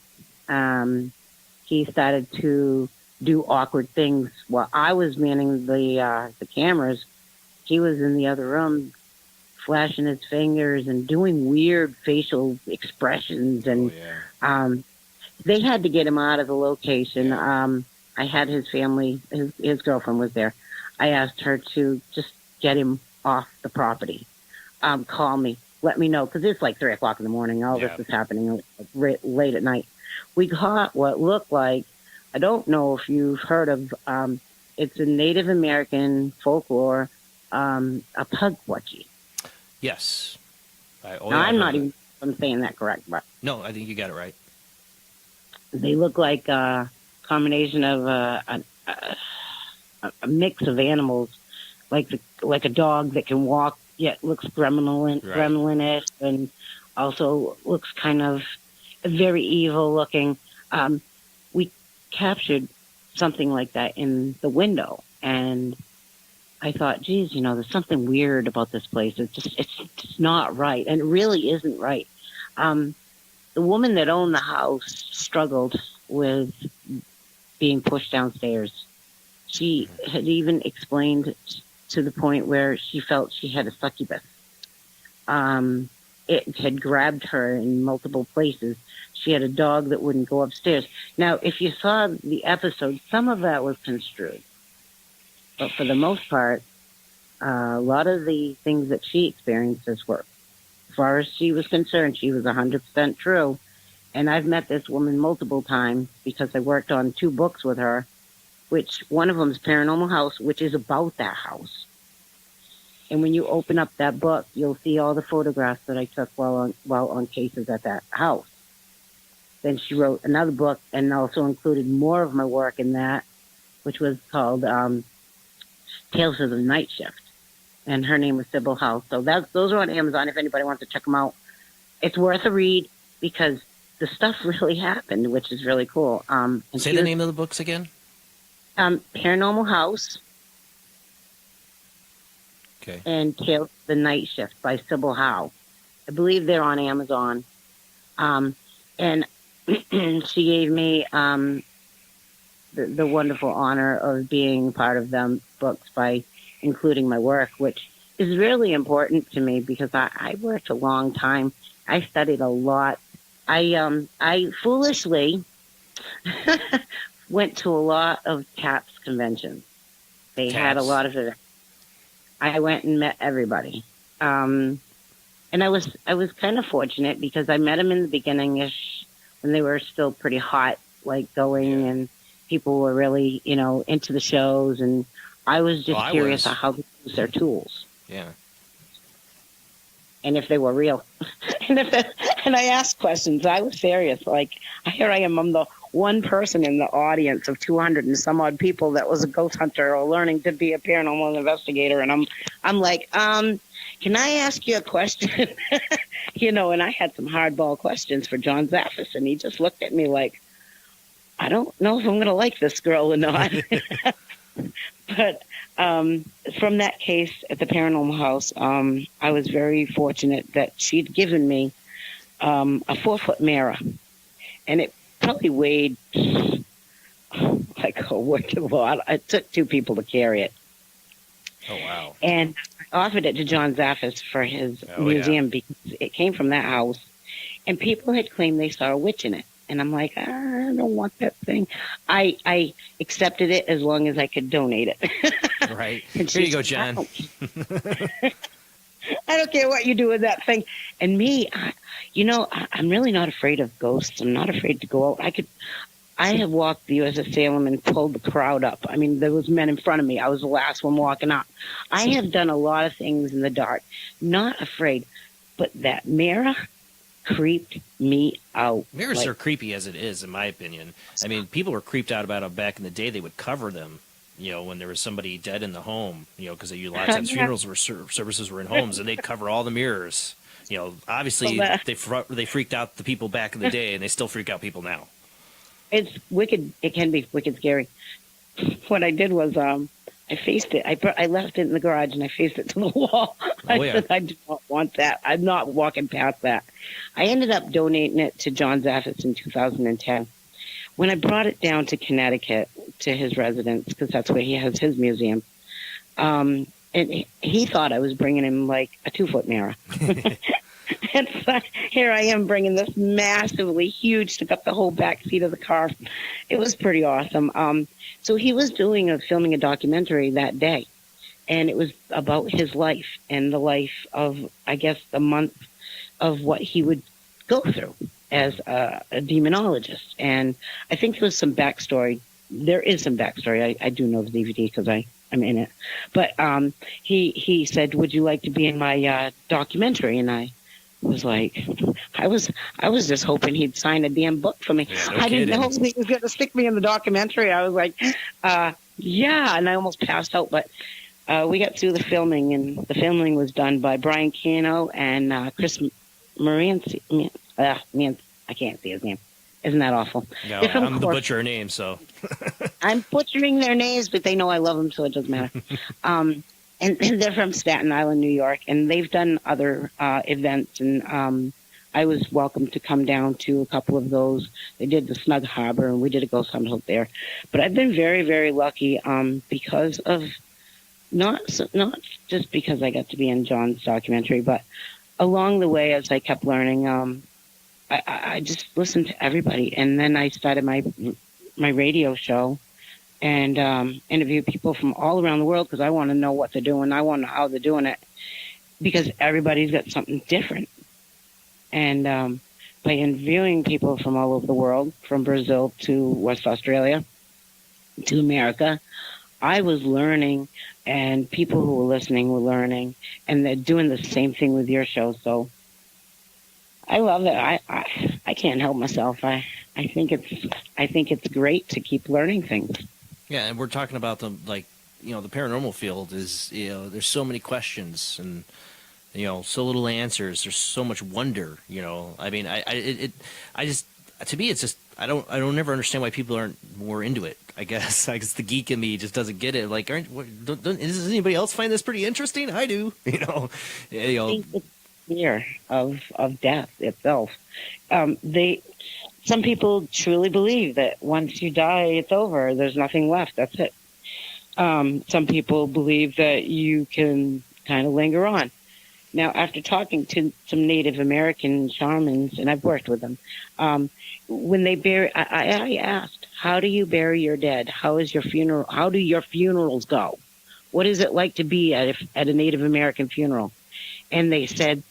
He started to do awkward things while I was manning the cameras. He was in the other room flashing his fingers and doing weird facial expressions. And they had to get him out of the location. I had his family, his girlfriend was there. I asked her to just get him off the property. Call me, let me know, because it's like 3 o'clock in the morning. All this is happening late at night. We caught what looked like, I don't know if you've heard of, it's a Native American folklore, a pugwudgie. Yes. I'm not even I'm saying that correct, but no, I think you got it right. They look like a combination of a mix of animals, like a dog that can walk yet looks gremlinish, and also looks kind of very evil looking. We captured something like that in the window, and I thought, geez, there's something weird about this place. It's just not right, and it really isn't right. The woman that owned the house struggled with being pushed downstairs. She had even explained to the point where she felt she had a succubus. It had grabbed her in multiple places. She had a dog that wouldn't go upstairs. Now, if you saw the episode, some of that was construed. But for the most part, a lot of the things that she experienced were, as far as she was concerned, she was 100% true. And I've met this woman multiple times because I worked on 2 books with her, which one of them is Paranormal House, which is about that house. And when you open up that book, you'll see all the photographs that I took while on cases at that house. Then she wrote another book and also included more of my work in that, which was called Tales of the Night Shift. And her name was Sybil House. So those are on Amazon if anybody wants to check them out. It's worth a read because the stuff really happened, which is really cool. Say the name of the books again. Paranormal House. Okay. And Tales of the Night Shift by Sybil Howe. I believe they're on Amazon. And she gave me the wonderful honor of being part of them books by including my work, which is really important to me because I worked a long time. I studied a lot. I foolishly went to a lot of TAPS conventions. They had a lot of it. I went and met everybody. And I was kind of fortunate because I met them in the beginning-ish when they were still pretty hot, like going and people were really, into the shows. And I was just curious about how to use their tools. Yeah. And if they were real. and I asked questions. I was serious. Like, here I am. I'm the one person in the audience of 200 and some odd people that was a ghost hunter or learning to be a paranormal investigator. And I'm like, can I ask you a question? And I had some hardball questions for John Zaffis, and he just looked at me like, I don't know if I'm going to like this girl or not. But from that case at the Paranormal House, I was very fortunate that she'd given me a 4-foot mirror, and it probably weighed like a wicked lot. It took 2 people to carry it. Oh, wow. And I offered it to John Zaffis for his museum because it came from that house. And people had claimed they saw a witch in it. And I'm like, I don't want that thing. I accepted it as long as I could donate it. Right. Here you go, John. I don't care what you do with that thing. And me, I'm really not afraid of ghosts. I'm not afraid to go out. I have walked the USS Salem and pulled the crowd up. I mean, there was men in front of me. I was the last one walking up. I have done a lot of things in the dark. Not afraid. But that mirror creeped me out. Mirrors are creepy as it is, in my opinion. I mean, people were creeped out about it back in the day. They would cover them, when there was somebody dead in the home, because a lot of times funerals services were in homes, and they'd cover all the mirrors. Obviously, they freaked out the people back in the day, and they still freak out people now. It's wicked. It can be wicked scary. What I did was I faced it. I left it in the garage, and I faced it to the wall. I said, I do not want that. I'm not walking past that. I ended up donating it to John Zaffis in 2010. When I brought it down to Connecticut to his residence, because that's where he has his museum, and he thought I was bringing him like a 2-foot mirror. And so here I am bringing this massively huge, took up the whole back seat of the car. It was pretty awesome. So he was filming a documentary that day, and it was about his life and the life of, I guess, the month of what he would go through as a demonologist. And I think there was some backstory. There is some backstory. I do know the DVD because I'm in it. But he said, would you like to be in my documentary? And I was like, I was just hoping he'd sign a damn book for me. Yeah, I didn't know he was going to stick me in the documentary. I was like, yeah, and I almost passed out. But we got through the filming, and the filming was done by Brian Cano and Chris Moranci. I can't see his name. Isn't that awful? No, I'm the butcher of names, so. I'm butchering their names, but they know I love them, so it doesn't matter. And they're from Staten Island, New York, and they've done other events and I was welcome to come down to a couple of those. They did the Snug Harbor, and we did a ghost hunt out there. But I've been very, very lucky because of not just because I got to be in John's documentary, but along the way as I kept learning, I just listened to everybody, and then I started my radio show and interview people from all around the world because I want to know what they're doing. I want to know how they're doing it because everybody's got something different. And by interviewing people from all over the world, from Brazil to West Australia to America, I was learning, and people who were listening were learning, and they're doing the same thing with your show. So I love it. I can't help myself. I think it's great to keep learning things. Yeah, and we're talking about the the paranormal field is there's so many questions and so little answers. There's so much wonder. I mean, I just to me it's just I don't never understand why people aren't more into it. I guess the geek in me just doesn't get it. Like, does anybody else find this pretty interesting? I do. I think it's fear of death itself. Some people truly believe that once you die, it's over. There's nothing left. That's it. Some people believe that you can kind of linger on. Now, after talking to some Native American shamans, and I've worked with them, when they bury, I asked, how do you bury your dead? How is your funeral? How do your funerals go? What is it like to be at a Native American funeral? And they said,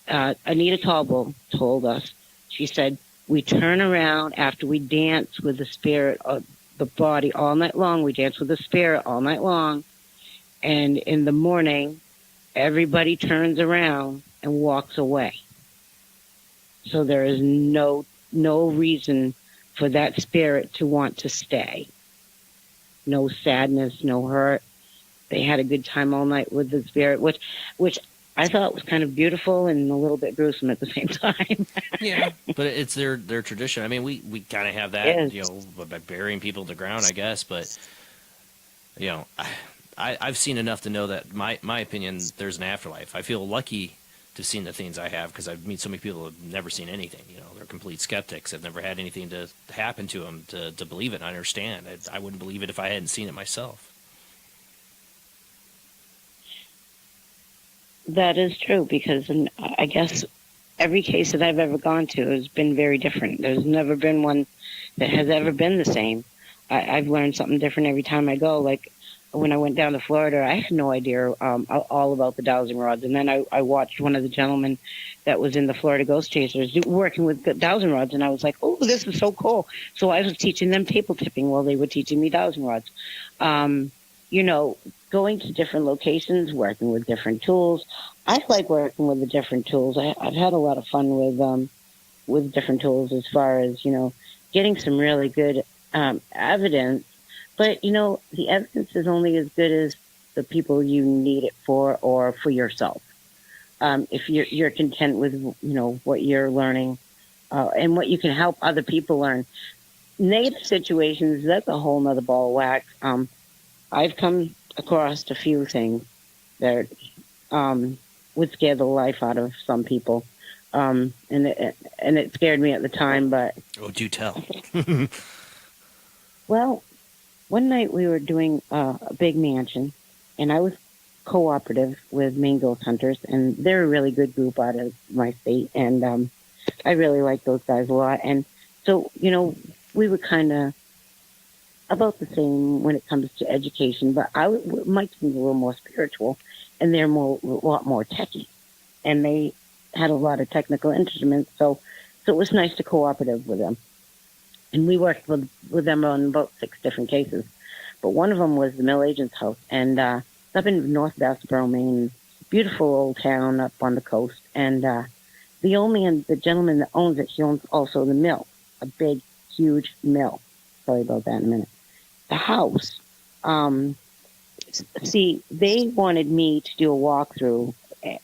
Anita Talbot told us, she said, we turn around after we dance with the spirit of the body all night long. We dance with the spirit all night long. And in the morning, everybody turns around and walks away. So there is no reason for that spirit to want to stay. No sadness, no hurt. They had a good time all night with the spirit, which I thought was kind of beautiful and a little bit gruesome at the same time. Yeah, but it's their tradition. I mean, we kind of have that, by burying people in the ground, I guess. But I've seen enough to know that my opinion, there's an afterlife. I feel lucky to have seen the things I have because I've met so many people who have never seen anything. They're complete skeptics. Have never had anything to happen to them to believe it and understand. I wouldn't believe it if I hadn't seen it myself. That is true because I guess every case that I've ever gone to has been very different. There's never been one that has ever been the same. I've learned something different every time I go. Like when I went down to Florida, I had no idea all about the dowsing rods. And then I watched one of the gentlemen that was in the Florida Ghost Chasers working with the dowsing rods. And I was like, oh, this is so cool. So I was teaching them table tipping while they were teaching me dowsing rods. Going to different locations, working with different tools. I like working with the different tools. I've had a lot of fun with different tools as far as, getting some really good evidence. But, the evidence is only as good as the people you need it for or for yourself. If you're content with, what you're learning and what you can help other people learn. Negative situations, that's a whole nother ball of wax. I've come across a few things that would scare the life out of some people, and it scared me at the time. But do tell. Well, one night we were doing a big mansion, and I was cooperative with Maine Ghost Hunters, and they're a really good group out of my state, and I really like those guys a lot. And so, we were kind of about the same when it comes to education, but Mike's a little more spiritual, and they're a lot more techie, and they had a lot of technical instruments, so it was nice to cooperative with them. And we worked with them on about 6 different cases, but one of them was the Mill Agent's house, and it's up in North Bassboro, Maine, beautiful old town up on the coast, and the gentleman that owns it, he owns also the mill, a big, huge mill. Sorry about that in a minute. The house, they wanted me to do a walkthrough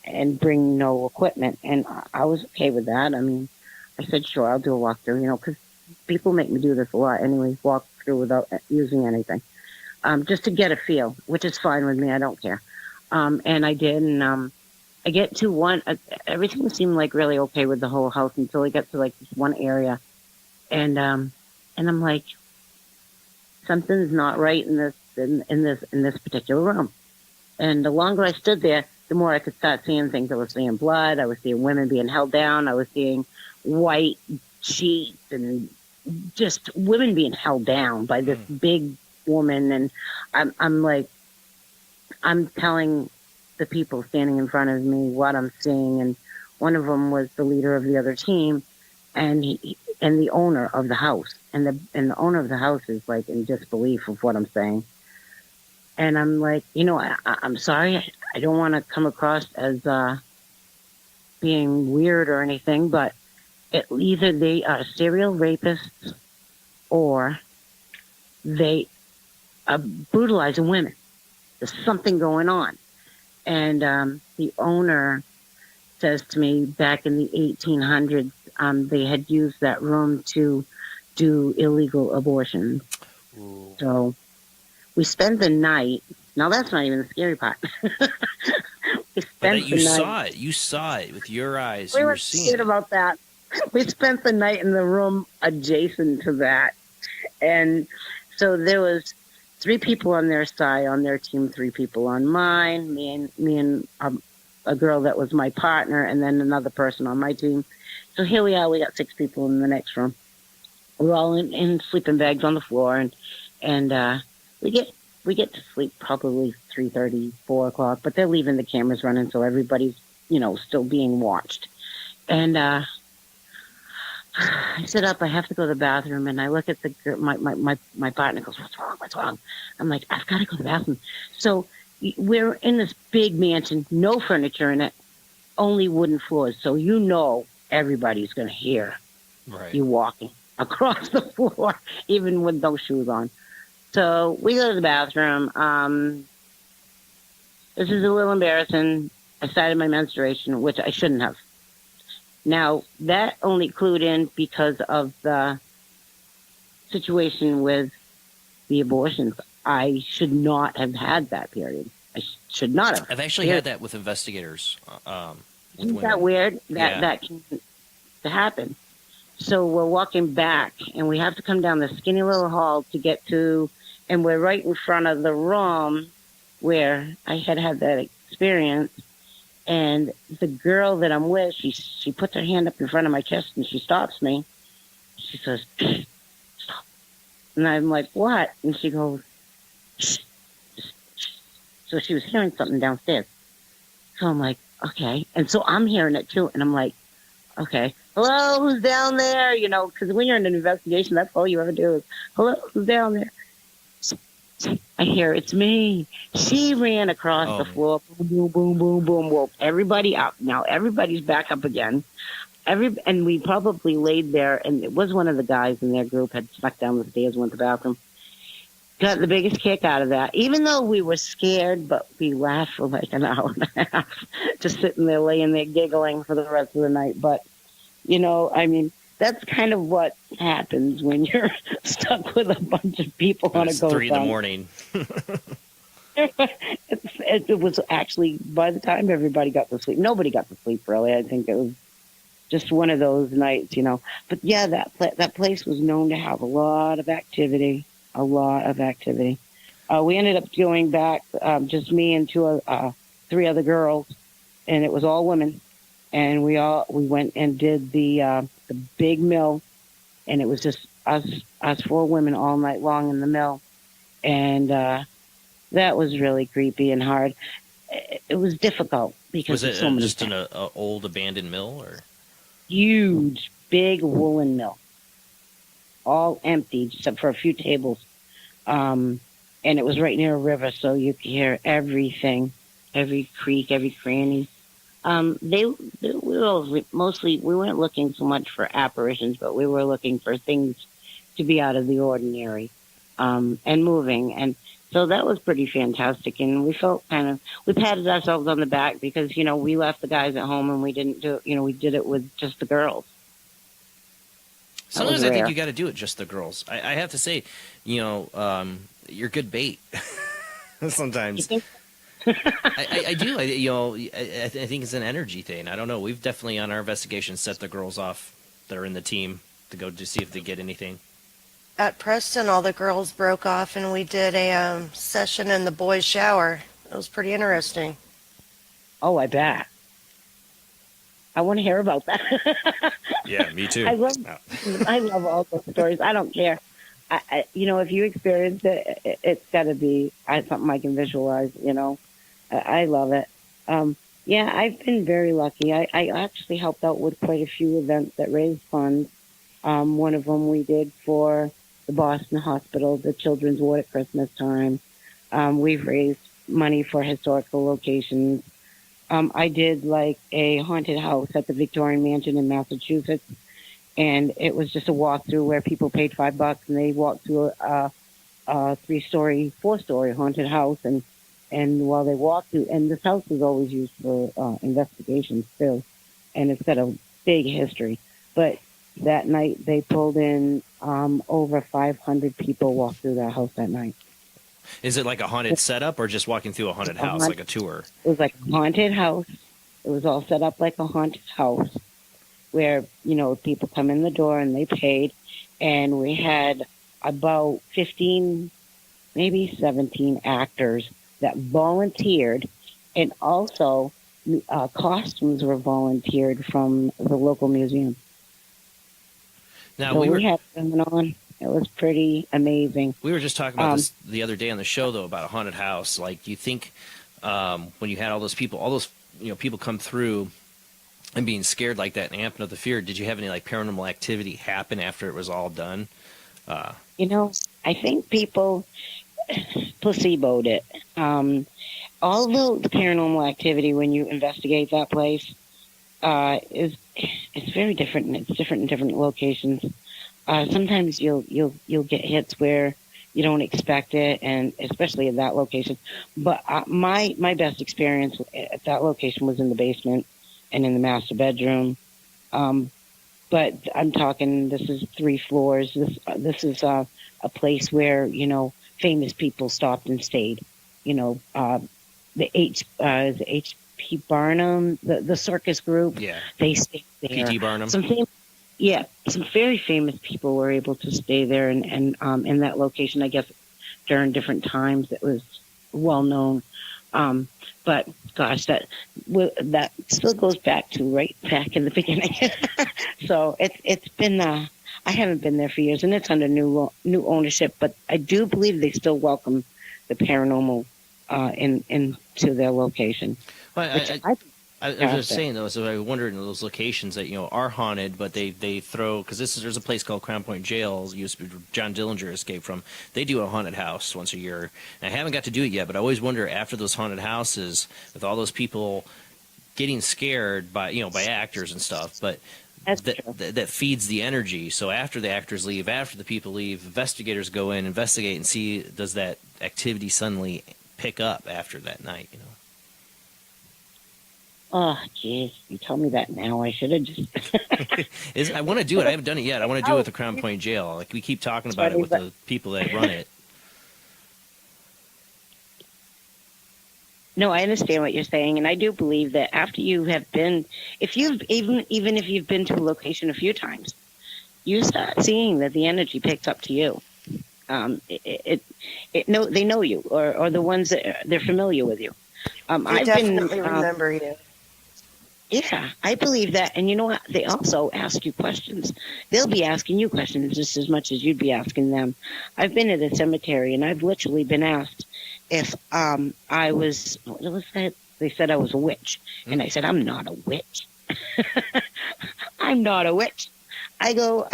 and bring no equipment, and I was okay with that. I mean, I said, sure, I'll do a walkthrough, because people make me do this a lot anyways, walk through without using anything, just to get a feel, which is fine with me. I don't care. And I did, and I get to one. Everything seemed like really okay with the whole house until I get to like this one area, and I'm like, something's not right in this particular room. And the longer I stood there, the more I could start seeing things. I was seeing blood. I was seeing women being held down. I was seeing white sheets and just women being held down by this big woman. And I'm like, I'm telling the people standing in front of me what I'm seeing. And one of them was the leader of the other team, and and the owner of the house. And the owner of the house is like in disbelief of what I'm saying. And I'm like, I'm sorry. I don't want to come across as being weird or anything, but either they are serial rapists or they are brutalizing women. There's something going on. And the owner says to me, back in the 1800s, they had used that room to do illegal abortions. Ooh. So we spent the night. Now that's not even the scary part. We spent the night. You saw it with your eyes. We you were were seeing scared it. about that. We spent the night in the room adjacent to that, and so there was 3 people on their side, on their team, 3 people on mine. Me and a girl that was my partner, and then another person on my team. So here we are. We got 6 people in the next room. We're all in sleeping bags on the floor, and we get to sleep probably 3:30, 4 o'clock. But they're leaving the cameras running, so everybody's still being watched. And I sit up. I have to go to the bathroom, and I look at my partner. Goes, "What's wrong? What's wrong?" I'm like, "I've got to go to the bathroom." So we're in this big mansion, no furniture in it, only wooden floors. So everybody's going to hear you walking across the floor, even with those shoes on. So we go to the bathroom. This is a little embarrassing. I started my menstruation, which I shouldn't have. Now, that only clued in because of the situation with the abortions. I should not have had that period. I should not have. I've actually had that with investigators. Isn't that weird? That can happen. So we're walking back, and we have to come down the skinny little hall to get to, and we're right in front of the room where I had that experience. And the girl that I'm with, she puts her hand up in front of my chest, and she stops me. She says, "Stop." And I'm like, "What?" And she goes, "Shh." So she was hearing something downstairs. So I'm like, okay. And so I'm hearing it too. And I'm like, okay, hello, who's down there? Because when you're in an investigation, that's all you ever do is, hello, who's down there? I hear, it's me. She ran across the floor. Boom, boom, boom, boom, boom. Woke everybody up. Now everybody's back up again. And we probably laid there, and it was one of the guys in their group had snuck down the stairs, went to the bathroom. Got the biggest kick out of that, even though we were scared, but we laughed for like an hour and a half, just sitting there, laying there, giggling for the rest of the night. But, that's kind of what happens when you're stuck with a bunch of people on a ghost hunt. 3 in the morning. It was actually, by the time everybody got to sleep, nobody got to sleep really. I think it was just one of those nights, But yeah, that place was known to have a lot of activity. A lot of activity. We ended up going back, just me and 3 other girls, and it was all women. And we went and did the big mill, and it was just us 4 women all night long in the mill, and that was really creepy and hard. It was difficult because was it so many just an old abandoned mill or huge, big woolen mill, all empty except for a few tables. And it was right near a river, so you could hear everything, every creek, every cranny. We weren't looking so much for apparitions, but we were looking for things to be out of the ordinary, and moving. And so that was pretty fantastic. And we felt we patted ourselves on the back because, we left the guys at home and we didn't we did it with just the girls. Sometimes I think you got to do it just the girls. I have to say, you're good bait. Sometimes. I do. I think it's an energy thing. I don't know. We've definitely on our investigation set the girls off that are in the team to go to see if they get anything. At Preston, all the girls broke off and we did a session in the boys' shower. It was pretty interesting. Oh, I bet. I want to hear about that. Yeah, me too. I love all those stories. I don't care. If you experience it, it's got to be something I can visualize. I love it. Yeah, I've been very lucky. I actually helped out with quite a few events that raised funds. One of them we did for the Boston Hospital, the Children's Ward at Christmas time. We've raised money for historical locations. I did like a haunted house at the Victorian Mansion in Massachusetts, and it was just a walkthrough where people paid $5 and they walked through a 3-story, 4-story haunted house, and while they walked through, and this house is always used for investigations too, and it's got a big history. But that night they pulled in over 500 people walked through that house that night. Is it like a haunted setup or just walking through a haunted house, like a tour? It was like a haunted house. It was all set up like a haunted house where, people come in the door and they paid. And we had about 15, maybe 17 actors that volunteered. And also costumes were volunteered from the local museum. Now, so we had going on. It was pretty amazing. We were just talking about this the other day on the show, though, about a haunted house. Like, do you think when you had all those people come through and being scared like that and amping up the fear, did you have any, like, paranormal activity happen after it was all done? I think people placeboed it. Although the paranormal activity, when you investigate that place, it's very different, and it's different in different locations. Sometimes you'll get hits where you don't expect it, and especially at that location. But my best experience at that location was in the basement and in the master bedroom. But I'm talking, this is 3 floors. This is a place where famous people stopped and stayed. The H.P. Barnum, the circus group. Yeah, they stayed there. P.T. Barnum. Some very famous people were able to stay there, and in that location, I guess, during different times, it was well known. But gosh, that still goes back to right back in the beginning. So it's been I haven't been there for years, and it's under new ownership. But I do believe they still welcome the paranormal into their location. Well, I was just saying though, so I wondered in those locations that are haunted, but they throw, because there's a place called Crown Point Jail, used to be John Dillinger escaped from. They do a haunted house once a year, and I haven't got to do it yet, but I always wonder after those haunted houses with all those people getting scared by actors and stuff, but that feeds the energy. So after the actors leave, after the people leave, investigators go in, investigate, and see does that activity suddenly pick up after that night. Oh, jeez. You told me that now. I should have just... I want to do it. I haven't done it yet. I want to do it at the Crown Point Jail. Like, we keep talking about it with the people that run it. No, I understand what you're saying, and I do believe that after you have been... even if you've been to a location a few times, you start seeing that the energy picks up to you. They know you, or the ones that they're familiar with you. They definitely remember you. Yeah, I believe that. And you know what? They also ask you questions. They'll be asking you questions just as much as you'd be asking them. I've been at a cemetery, and I've literally been asked if I was, what was that? They said I was a witch. And I said, I'm not a witch. I'm not a witch. I go,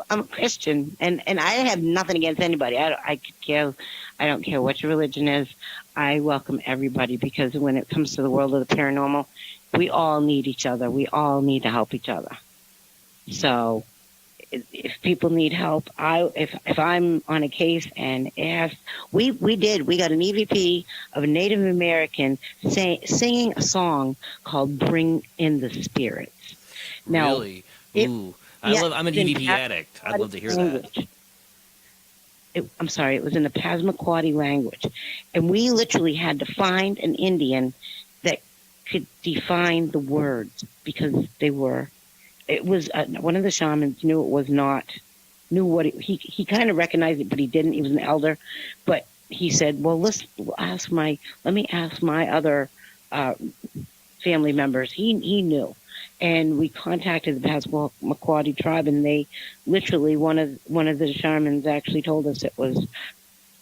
I'm a Christian. And I have nothing against anybody. I don't care what your religion is. I welcome everybody, because when it comes to the world of the paranormal, we all need each other. We all need to help each other. So if people need help, if I'm on a case and we got an EVP of a Native American singing a song called "Bring in the Spirits." Now, really? Ooh. I'm an EVP addict. I'd love to hear that. I'm sorry, it was in the Passamaquoddy language. And we literally had to find an Indian that could define the words because it was one of the shamans knew it was not, knew what he kind of recognized it, but he didn't. He was an elder. But he said, well, let me ask my other uh, family members. He knew. And we contacted the Passamaquoddy tribe, and they literally one of the shamans actually told us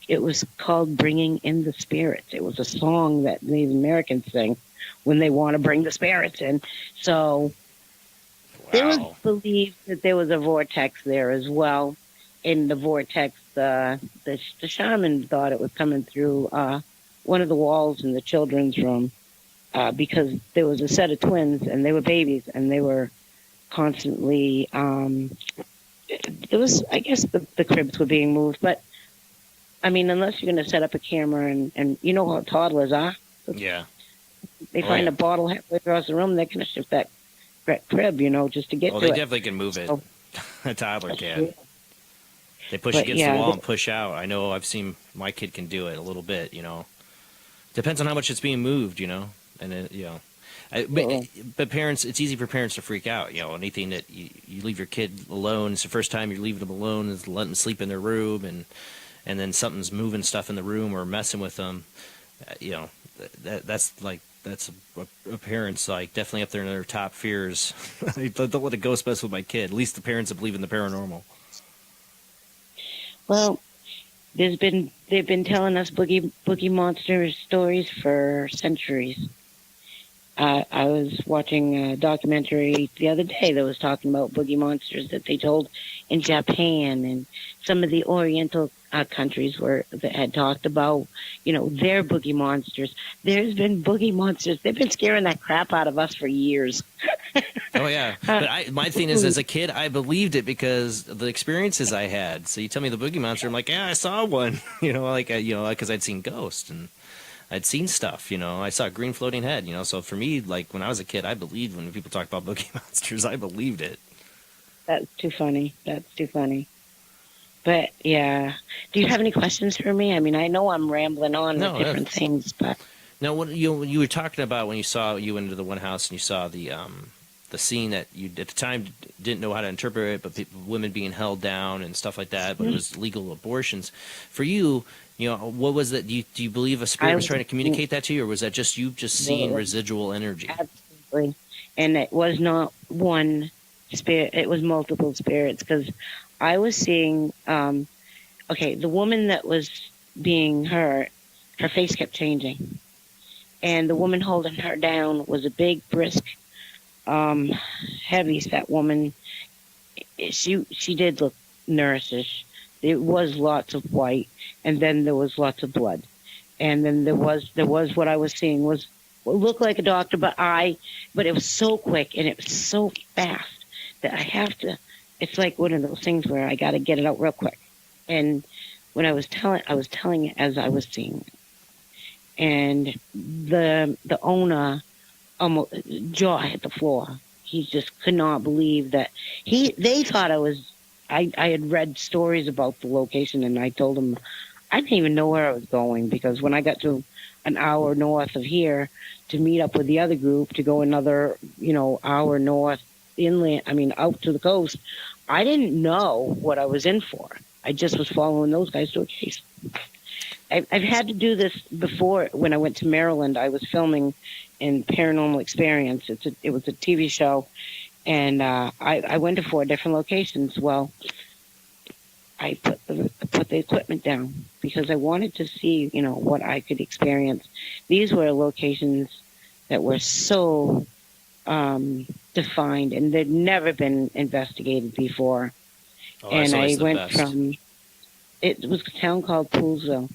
it was called "Bringing in the Spirits." It was a song that Native Americans sing when they want to bring the spirits in. So there was Wow. believed that there was a vortex there as well. In the vortex, the shaman thought it was coming through one of the walls in the children's room because there was a set of twins and they were babies and they were constantly. There was, I guess, the cribs were being moved, but I mean, unless you're going to set up a camera and you know how toddlers are, Yeah. they Oh, find yeah. a bottle halfway across the room, they're going to shift that crib, just to get Oh, to they it. definitely can move it. So, A toddler that's can. true. They push But against the yeah, wall and push out. I know I've seen my kid can do it a little bit, Depends on how much it's being moved, And, but parents, it's easy for parents to freak out, Anything that you leave your kid alone, it's the first time you're leaving them alone, is letting them sleep in their room, and then something's moving stuff in the room or messing with them, that's a parent's like definitely up there in their top fears. I don't let a ghost mess with my kid. At least the parents that believe in the paranormal. well, they've been telling us boogie monster stories for centuries. I was watching a documentary the other day that was talking about boogie monsters that they told in Japan and some of the Oriental countries that had talked about, their boogie monsters. There's been boogie monsters. They've been scaring that crap out of us for years. Oh yeah, but my thing is, as a kid, I believed it because of the experiences I had. So you tell me the boogie monster, I'm like, yeah, I saw one. Because I'd seen ghosts and I'd seen stuff. I saw a green floating head. So for me, like when I was a kid, I believed when people talked about boogie monsters. I believed it. That's too funny. That's too funny. But yeah, do you have any questions for me? I mean, I know I'm rambling on No, with different things, but no. What you were talking about when you went into the one house and you saw the scene that you at the time didn't know how to interpret it, but women being held down and stuff like that, but it was legal abortions. For you, what was that? Do you believe a spirit was trying to communicate that to you, or was that just you just seeing residual energy? absolutely. And it was not one spirit; it was multiple spirits because I was seeing. Okay, the woman that was being hurt, her face kept changing, and the woman holding her down was a big, brisk, heavy set woman. She did look nourishing. There was lots of white, and then there was lots of blood, and then there was what I was seeing was what looked like a doctor, but it was so quick and it was so fast that I have to. It's like one of those things where I got to get it out real quick. And when I was telling it as I was seeing it, and the owner almost jaw hit the floor. He just could not believe that they thought I had read stories about the location, and I told him I didn't even know where I was going because when I got to an hour north of here to meet up with the other group to go another hour north inland, I mean out to the coast, I didn't know what I was in for. I just was following those guys to a case. I've had to do this before. When I went to Maryland, I was filming in Paranormal Experience. It was a TV show, and I went to 4 different locations. Well, I put the equipment down because I wanted to see, what I could experience. These were locations that were so defined, and they'd never been investigated before. Oh, And that's I always the went best. from it was a town called Poolsville.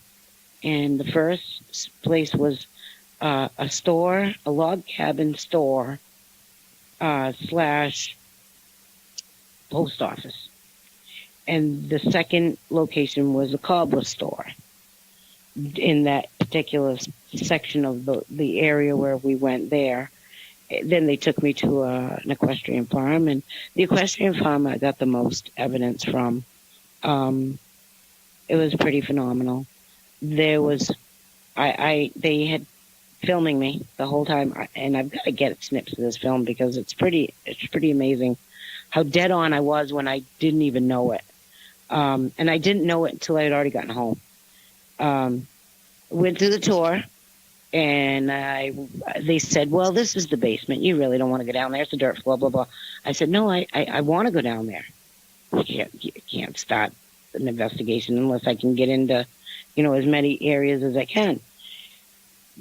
And the first place was a store, a log cabin store slash post office. And the second location was a cobbler store in that particular section of the area where we went there. Then they took me to an equestrian farm, and the equestrian farm I got the most evidence from. It was pretty phenomenal. There was, they had filming me the whole time, and I've got to get snips of this film because it's pretty amazing how dead on I was when I didn't even know it. And I didn't know it until I had already gotten home. Went through the tour, and they said, well, this is the basement. You really don't want to go down there. It's a dirt floor, blah, blah. I said, no, I want to go down there. You can't start an investigation unless I can get into, as many areas as I can.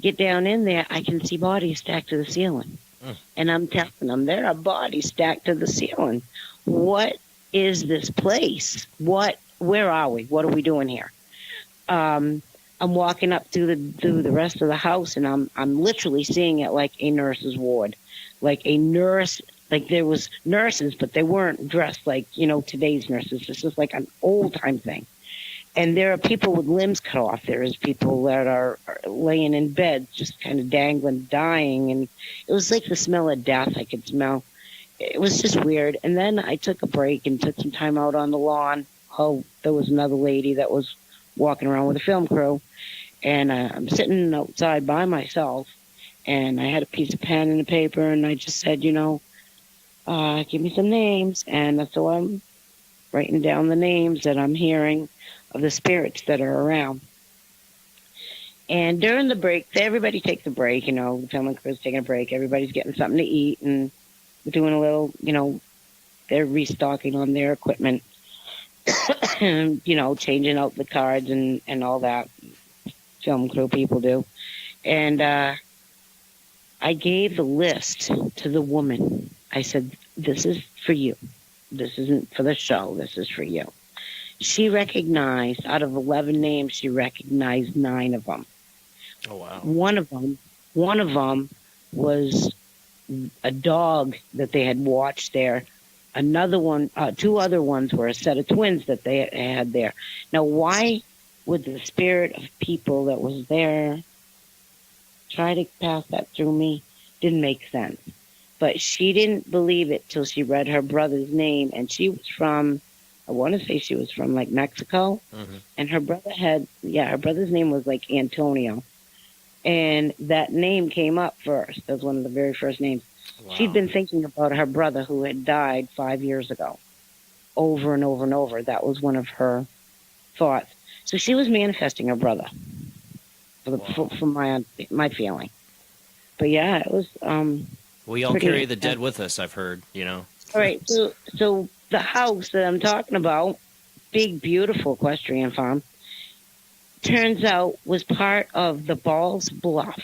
Get down in there, I can see bodies stacked to the ceiling. And I'm telling them, there are bodies stacked to the ceiling. What is this place? Where are we? What are we doing here? I'm walking up through the rest of the house, and I'm literally seeing it like a nurse's ward, like a nurse. Like there was nurses, but they weren't dressed like today's nurses. This is like an old time thing. And there are people with limbs cut off. There is people that are laying in bed, just kind of dangling, dying. And it was like the smell of death I could smell. It was just weird. And then I took a break and took some time out on the lawn. Oh, there was another lady that was walking around with a film crew. And I'm sitting outside by myself. And I had a piece of pen and a paper. And I just said, give me some names. And so I'm writing down the names that I'm hearing of the spirits that are around. And during the break, everybody takes a break, the filming crew's taking a break, everybody's getting something to eat, and we're doing a little, they're restocking on their equipment, and, changing out the cards and all that film crew people do. And I gave the list to the woman. I said, this is for you. This isn't for the show. This is for you. She recognized, out of 11 names, she recognized 9 of them. Oh, wow. One of them was a dog that they had watched there. Another one, 2 other ones were a set of twins that they had there. Now, why would the spirit of people that was there try to pass that through me? Didn't make sense. But she didn't believe it till she read her brother's name, and she was from, I want to say she was from like Mexico, and her brother's name was like Antonio, and that name came up first as one of the very first names. Wow. She'd been thinking about her brother who had died 5 years ago, over and over and over. That was one of her thoughts. So she was manifesting her brother, from my feeling. But yeah, it was. We all carry the dead with us, I've heard. All right, so the house that I'm talking about, big, beautiful equestrian farm, turns out was part of the Balls Bluff.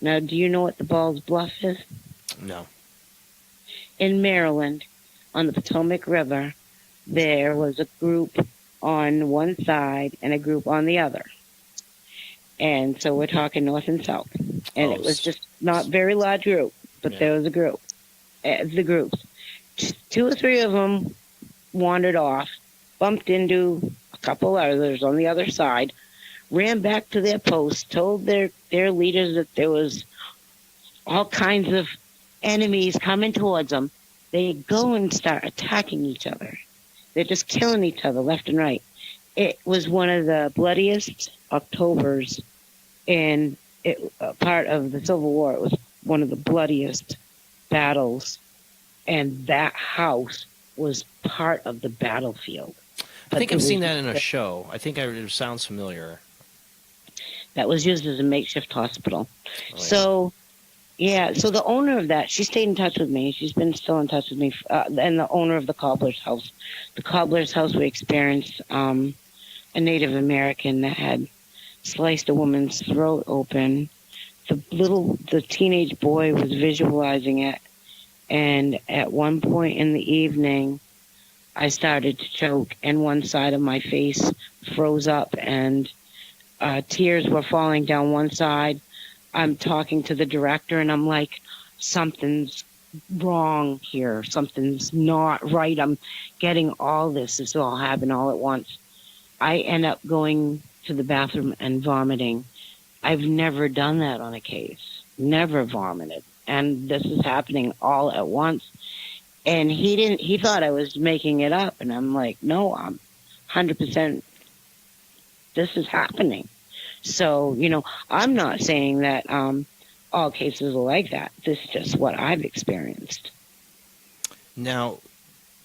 Now, do you know what the Balls Bluff is? No. In Maryland, on the Potomac River, there was a group on one side and a group on the other. And so we're talking north and south. And it was just not very large group, but there was a group. The groups. 2 or 3 of them wandered off, bumped into a couple others on the other side, ran back to their posts, told their leaders that there was all kinds of enemies coming towards them. They go and start attacking each other. They're just killing each other left and right. It was one of the bloodiest Octobers in part of the Civil War. It was one of the bloodiest battles. And that house was part of the battlefield. I think I've seen that in a show. I think it sounds familiar. That was used as a makeshift hospital. Oh, yeah. So the owner of that, she stayed in touch with me. She's been still in touch with me. And the owner of the Cobbler's House. The Cobbler's House, we experienced a Native American that had sliced a woman's throat open. The teenage boy was visualizing it. And at one point in the evening, I started to choke, and one side of my face froze up, and tears were falling down one side. I'm talking to the director, and I'm like, something's wrong here. Something's not right. I'm getting all this. It's all happening all at once. I end up going to the bathroom and vomiting. I've never done that on a case. Never vomited. And this is happening all at once. And he thought I was making it up. And I'm like, no, I'm 100% this is happening. So, I'm not saying that all cases are like that. This is just what I've experienced. Now,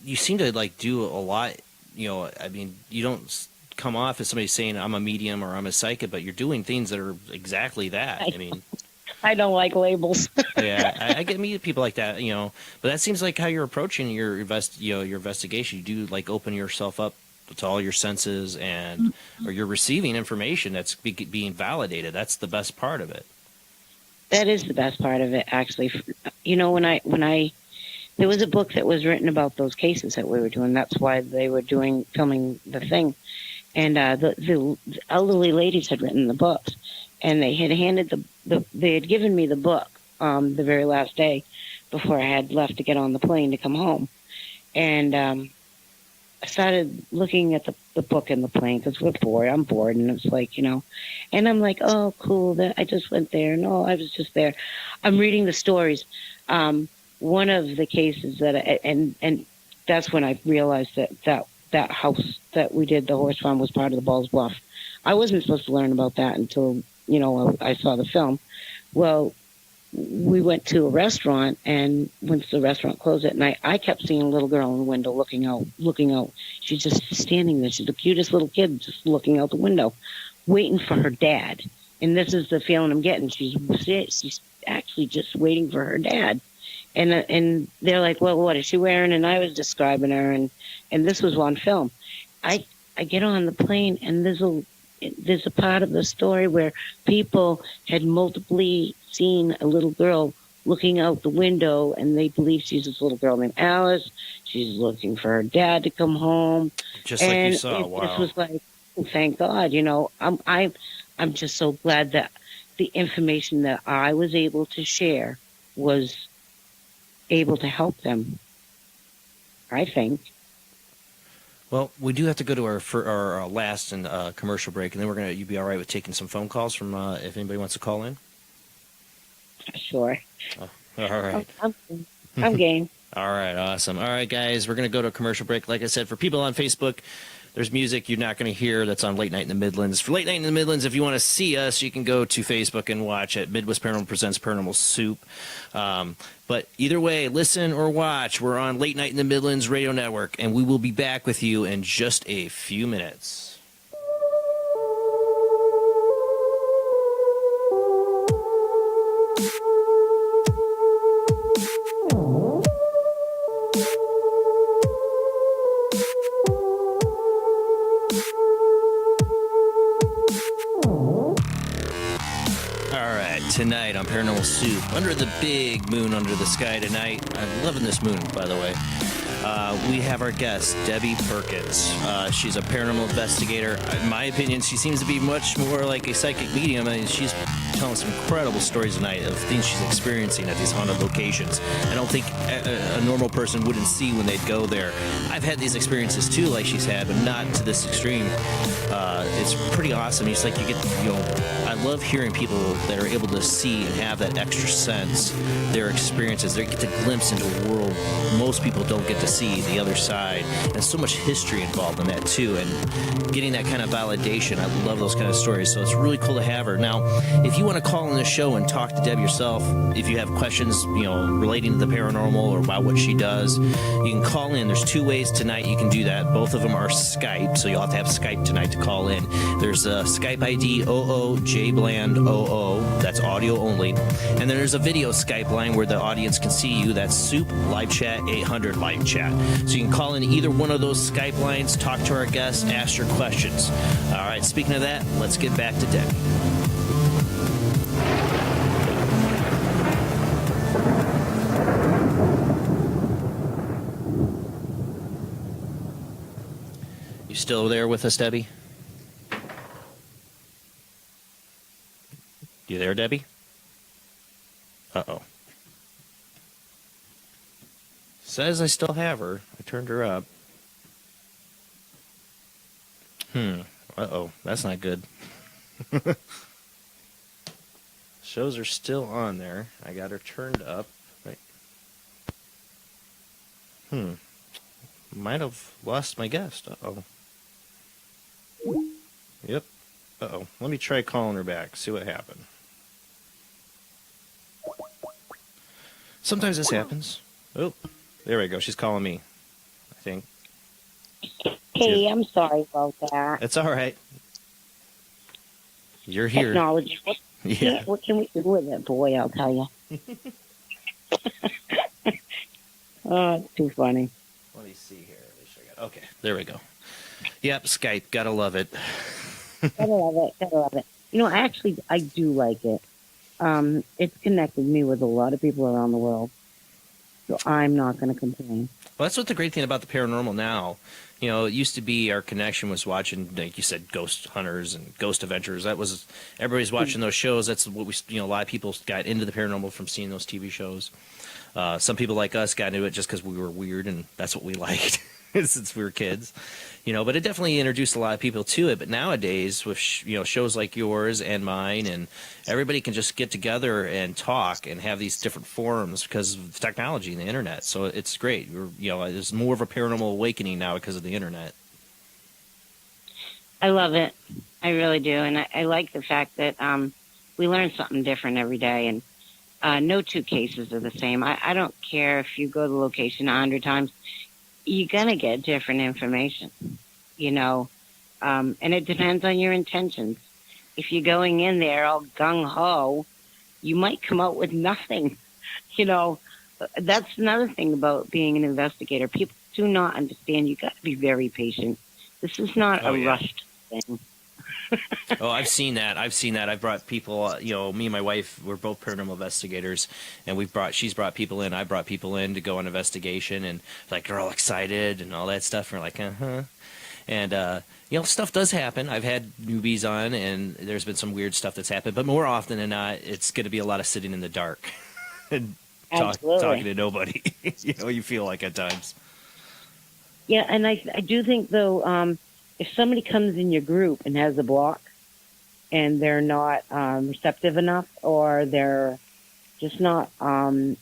you seem to like do a lot. I mean, you don't come off as somebody saying I'm a medium or I'm a psychic, but you're doing things that are exactly that. I mean, I don't like labels. yeah, I get meet people like that, but that seems like how you're approaching your your investigation. You do like open yourself up to all your senses, and or you're receiving information that's being validated. That's the best part of it. That is the best part of it, actually. When there was a book that was written about those cases that we were doing. That's why they were filming the thing. And the elderly ladies had written the books, and they had handed they had given me the book the very last day before I had left to get on the plane to come home. And I started looking at the book in the plane because we're bored. I'm bored, and it's like, and I'm like, oh, cool. I just went there. No, I was just there. I'm reading the stories. One of the cases and that's when I realized that house that we did, the horse farm, was part of the Balls Bluff. I wasn't supposed to learn about that until, I saw the film. Well, we went to a restaurant, and once the restaurant closed at night, I kept seeing a little girl in the window looking out. She's just standing there. She's the cutest little kid just looking out the window, waiting for her dad. And this is the feeling I'm getting. She's actually just waiting for her dad. And they're like, well, what is she wearing? And I was describing her, and this was on film. I get on the plane, and there's a part of the story where people had multiply seen a little girl looking out the window, and they believe she's this little girl named Alice. She's looking for her dad to come home. Just like you saw. Wow. This was like, oh, thank God. I'm just so glad that the information that I was able to share was able to help them, I think. Well, we do have to go to our last and commercial break, and then you'd be all right with taking some phone calls from if anybody wants to call in? Sure. Oh, all right. I'm game. All right, awesome. All right, guys, we're going to go to a commercial break. Like I said, for people on Facebook, there's music you're not going to hear that's on Late Night in the Midlands. For Late Night in the Midlands, if you want to see us, you can go to Facebook and watch at Midwest Paranormal Presents Paranormal Soup. But either way, listen or watch. We're on Late Night in the Midlands Radio Network, and we will be back with you in just a few minutes. Tonight on Paranormal Soup, under the big moon under the sky tonight. I'm loving this moon, by the way. We have our guest, Debbie Perkins. She's a paranormal investigator. In my opinion, she seems to be much more like a psychic medium. I mean, she's telling some incredible stories tonight of things she's experiencing at these haunted locations. I don't think a normal person wouldn't see when they'd go there. I've had these experiences too, like she's had, but not to this extreme. It's pretty awesome. It's like you get, I love hearing people that are able to see and have that extra sense, their experiences. They get to glimpse into a world most people don't get to see, the other side. And so much history involved in that too, and getting that kind of validation. I love those kind of stories, so it's really cool to have her. Now, if you want to call in the show and talk to Deb yourself, if you have questions, relating to the paranormal or about what she does, you can call in. There's two ways tonight you can do that. Both of them are Skype, so you'll have to have Skype tonight to call in. There's a Skype ID 00JBland00. That's audio only. And then there's a video Skype line where the audience can see you. That's Soup Live Chat 800 Live Chat. So you can call in either one of those Skype lines, talk to our guests, ask your questions. All right, speaking of that, let's get back to Debbie. You still there with us, Debbie? You there, Debbie? Uh-oh. Says I still have her. I turned her up. Uh-oh. That's not good. Shows are still on there. I got her turned up. Right. Might have lost my guest. Uh-oh. Yep. Uh-oh. Let me try calling her back. See what happened. Sometimes this happens. Oh, there we go. She's calling me, I think. Hey, I'm sorry about that. It's all right. You're here. Technology. Yeah. What can we do with it, boy? I'll tell you. Oh, it's too funny. Let me see here. Okay, there we go. Yep, Skype. Gotta love it. Gotta love it. Gotta love it. I do like it. It's connected me with a lot of people around the world, so I'm not going to complain. Well, that's what the great thing about the paranormal now. It used to be our connection was watching, like you said, Ghost Hunters and Ghost Adventures. That was everybody's watching those shows. That's what we, a lot of people got into the paranormal from seeing those TV shows. Some people like us got into it just because we were weird and that's what we liked since we were kids. But it definitely introduced a lot of people to it. But nowadays, with shows like yours and mine, and everybody can just get together and talk and have these different forums because of technology and the internet. So it's great. There's more of a paranormal awakening now because of the internet. I love it. I really do, and I like the fact that we learn something different every day, and no two cases are the same. I don't care if you go to the location 100 times. You're going to get different information, and it depends on your intentions. If you're going in there all gung-ho, you might come out with nothing. That's another thing about being an investigator. People do not understand. You got to be very patient. This is not a rushed thing. Oh, I've seen that. I've brought people, me and my wife, we're both paranormal investigators, and she's brought people in, I brought people in to go on investigation, and they're all excited and all that stuff, and we're like, uh-huh. And, stuff does happen. I've had newbies on, and there's been some weird stuff that's happened, but more often than not, it's going to be a lot of sitting in the dark and talking to nobody, you feel like at times. Yeah, and I do think, though, if somebody comes in your group and has a block and they're not receptive enough, or they're just not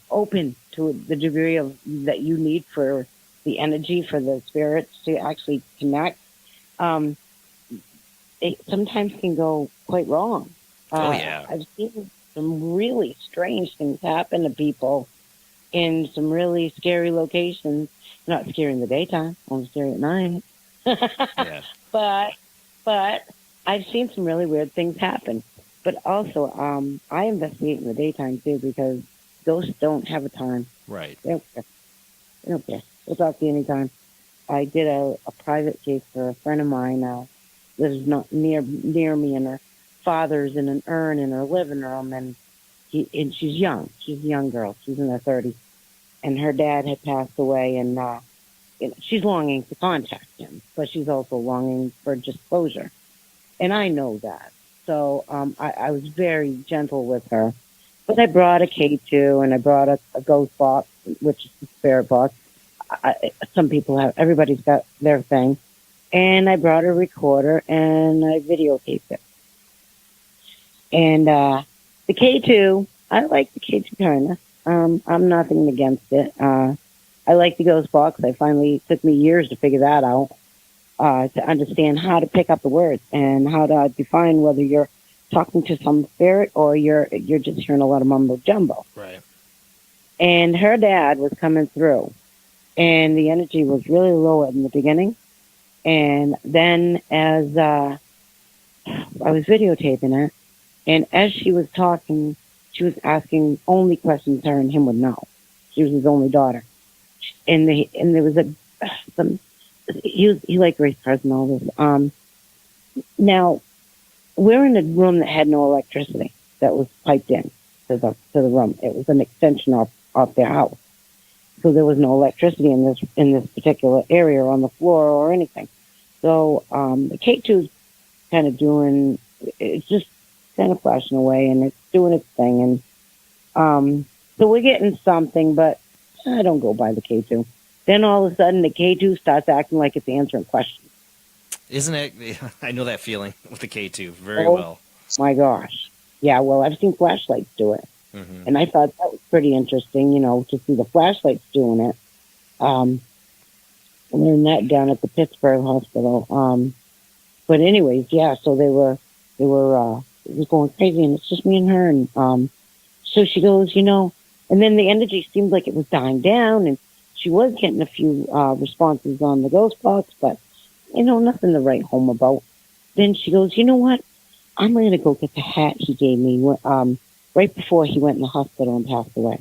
open to the degree of that you need for the energy, for the spirits to actually connect, it sometimes can go quite wrong. Oh, yeah. I've seen some really strange things happen to people in some really scary locations. Not scary in the daytime, only scary at night. Yeah. But I've seen some really weird things happen. But also, I investigate in the daytime too, because ghosts don't have a time. Right. They don't care. We'll talk to you anytime. I did a private case for a friend of mine lives not near me, and her father's in an urn in her living room, and she's young. She's a young girl. She's in her 30s, and her dad had passed away, and she's longing to contact him, but she's also longing for disclosure. And I know that. So I was very gentle with her. But I brought a K2, and I brought a ghost box, which is the spirit box. Everybody's got their thing. And I brought a recorder, and I videotaped it. And the K2, I like the K2 kind of. I'm nothing against it. I like the ghost box. It took me years to figure that out, to understand how to pick up the words and how to define whether you're talking to some spirit or you're just hearing a lot of mumbo jumbo. Right. And her dad was coming through, and the energy was really low in the beginning. And then as I was videotaping it, and as she was talking, she was asking only questions her and him would know. She was his only daughter. And there was he liked race cars and all this. Now we're in a room that had no electricity that was piped in to the room. It was an extension off their house, so there was no electricity in this particular area or on the floor or anything. So the K2's kind of it's just kind of flashing away, and it's doing its thing, and so we're getting something, but I don't go by the K2. Then all of a sudden, the K2 starts acting like it's answering questions. Isn't it? I know that feeling with the K2 very well. My gosh. Yeah, well, I've seen flashlights do it. Mm-hmm. And I thought that was pretty interesting, to see the flashlights doing it. I learned that down at the Pittsburgh hospital. But anyways, yeah. So it was going crazy, and it's just me and her, and so she goes, and then the energy seemed like it was dying down, and she was getting a few responses on the ghost box, but nothing to write home about. Then she goes, you know what? I'm going to go get the hat he gave me right before he went in the hospital and passed away.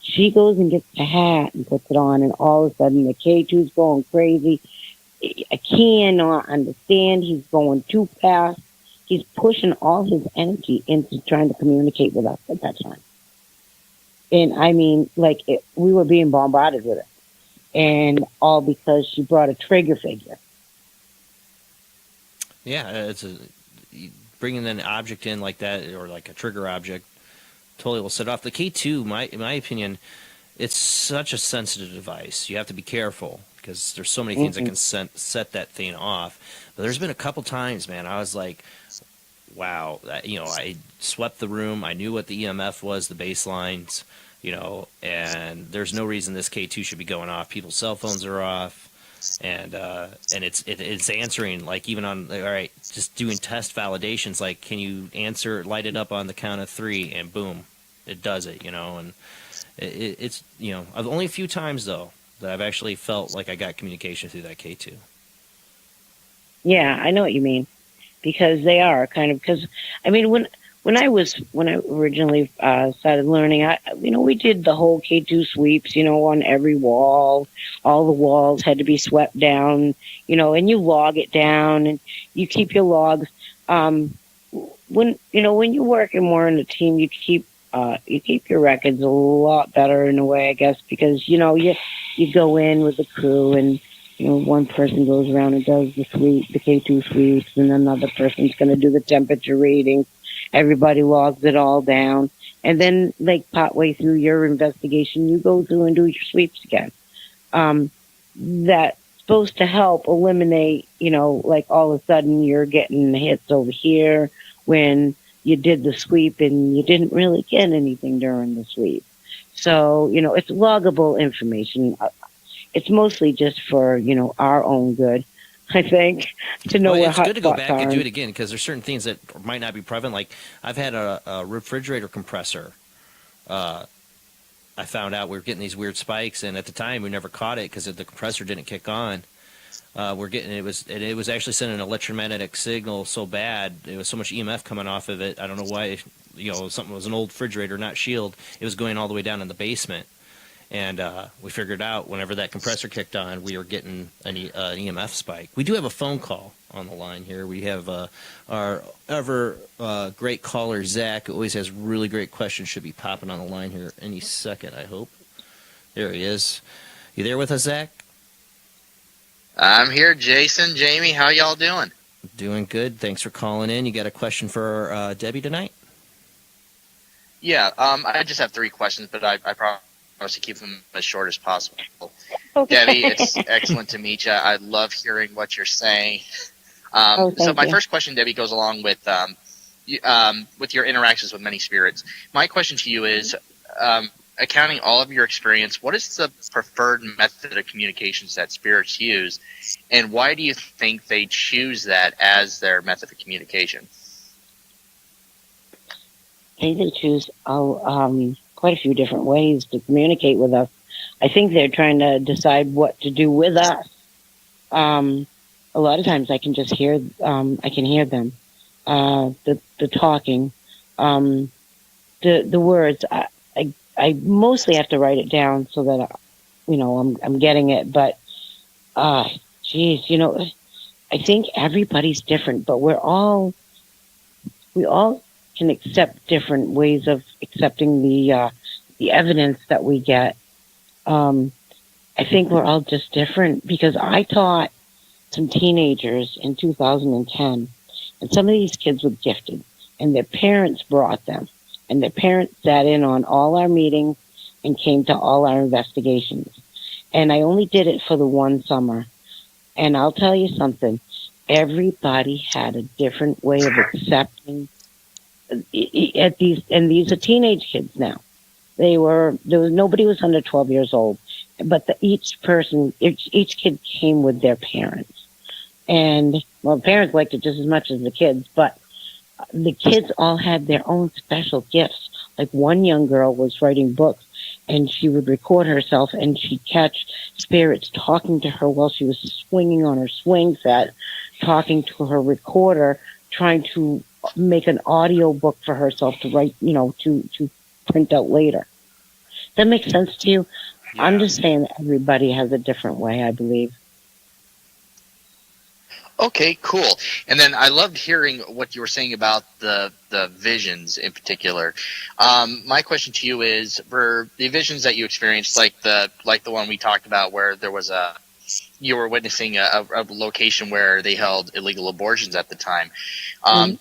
She goes and gets the hat and puts it on, and all of a sudden the K2's going crazy. I cannot understand. He's going too fast. He's pushing all his energy into trying to communicate with us at that time. And I mean, we were being bombarded with it. And all because she brought a trigger figure. Yeah, bringing an object in like that, or like a trigger object, totally will set off. The K2, in my opinion, it's such a sensitive device. You have to be careful because there's so many things that can set that thing off. But there's been a couple times, man, I was like, wow, I swept the room. I knew what the EMF was, the baselines, and there's no reason this K2 should be going off. People's cell phones are off. And it's answering, like, even on, all right, just doing test validations, like, can you light it up on the count of 3, and boom, it does it, and it's only a few times though that I've actually felt like I got communication through that K2. Yeah, I know what you mean, because they are kind of, because I mean, when I originally started learning, we did the whole K2 sweeps, on every wall. All the walls had to be swept down, and you log it down and you keep your logs. When you're working more in a team, you keep your records a lot better in a way, I guess, because, you go in with the crew and, one person goes around and does the K2 sweeps, and another person's going to do the temperature reading. Everybody logs it all down. And then, partway through your investigation, you go through and do your sweeps again. That's supposed to help eliminate, all of a sudden you're getting hits over here when you did the sweep and you didn't really get anything during the sweep. So, it's loggable information. It's mostly just for, our own good, I think, to know where hot spots are. It's good to go back and do it again, because there's certain things that might not be prevalent. Like, I've had a refrigerator compressor. I found out we were getting these weird spikes, and at the time we never caught it because the compressor didn't kick on. It was actually sending an electromagnetic signal so bad. There was so much EMF coming off of it. I don't know why. Something was an old refrigerator, not Shield. It was going all the way down in the basement. And we figured out whenever that compressor kicked on, we were getting an EMF spike. We do have a phone call on the line here. We have our ever great caller, Zach, who always has really great questions, should be popping on the line here any second, I hope. There he is. You there with us, Zach? I'm here, Jason, Jamie. How y'all doing? Doing good. Thanks for calling in. You got a question for Debbie tonight? Yeah, I just have 3 questions, but I promise to keep them as short as possible. Okay. Debbie, it's excellent to meet you. I love hearing what you're saying. So my first question, Debbie, goes along with your interactions with many spirits. My question to you is, accounting all of your experience, what is the preferred method of communications that spirits use, and why do you think they choose that as their method of communication? They choose quite a few different ways to communicate with us. I think they're trying to decide what to do with us. A lot of times I can just hear them, the talking, the words. I mostly have to write it down so that I'm getting it. But I think everybody's different, but we all can accept different ways of accepting the evidence that we get. I think we're all just different, because I taught some teenagers in 2010, and some of these kids were gifted, and their parents brought them, and their parents sat in on all our meetings and came to all our investigations. And I only did it for the one summer. And I'll tell you something, everybody had a different way of accepting these are teenage kids now. Nobody was under 12 years old, but each kid came with their parents. And, well, parents liked it just as much as the kids, but the kids all had their own special gifts. Like one young girl was writing books, and she would record herself, and she'd catch spirits talking to her while she was swinging on her swing set, talking to her recorder, trying to make an audio book for herself to write, to print out later. That makes sense to you? Yeah. I'm just saying that everybody has a different way, I believe. Okay, cool. And then I loved hearing what you were saying about the visions in particular. My question to you is, for the visions that you experienced, like the one we talked about, where there was you were witnessing a location where they held illegal abortions at the time.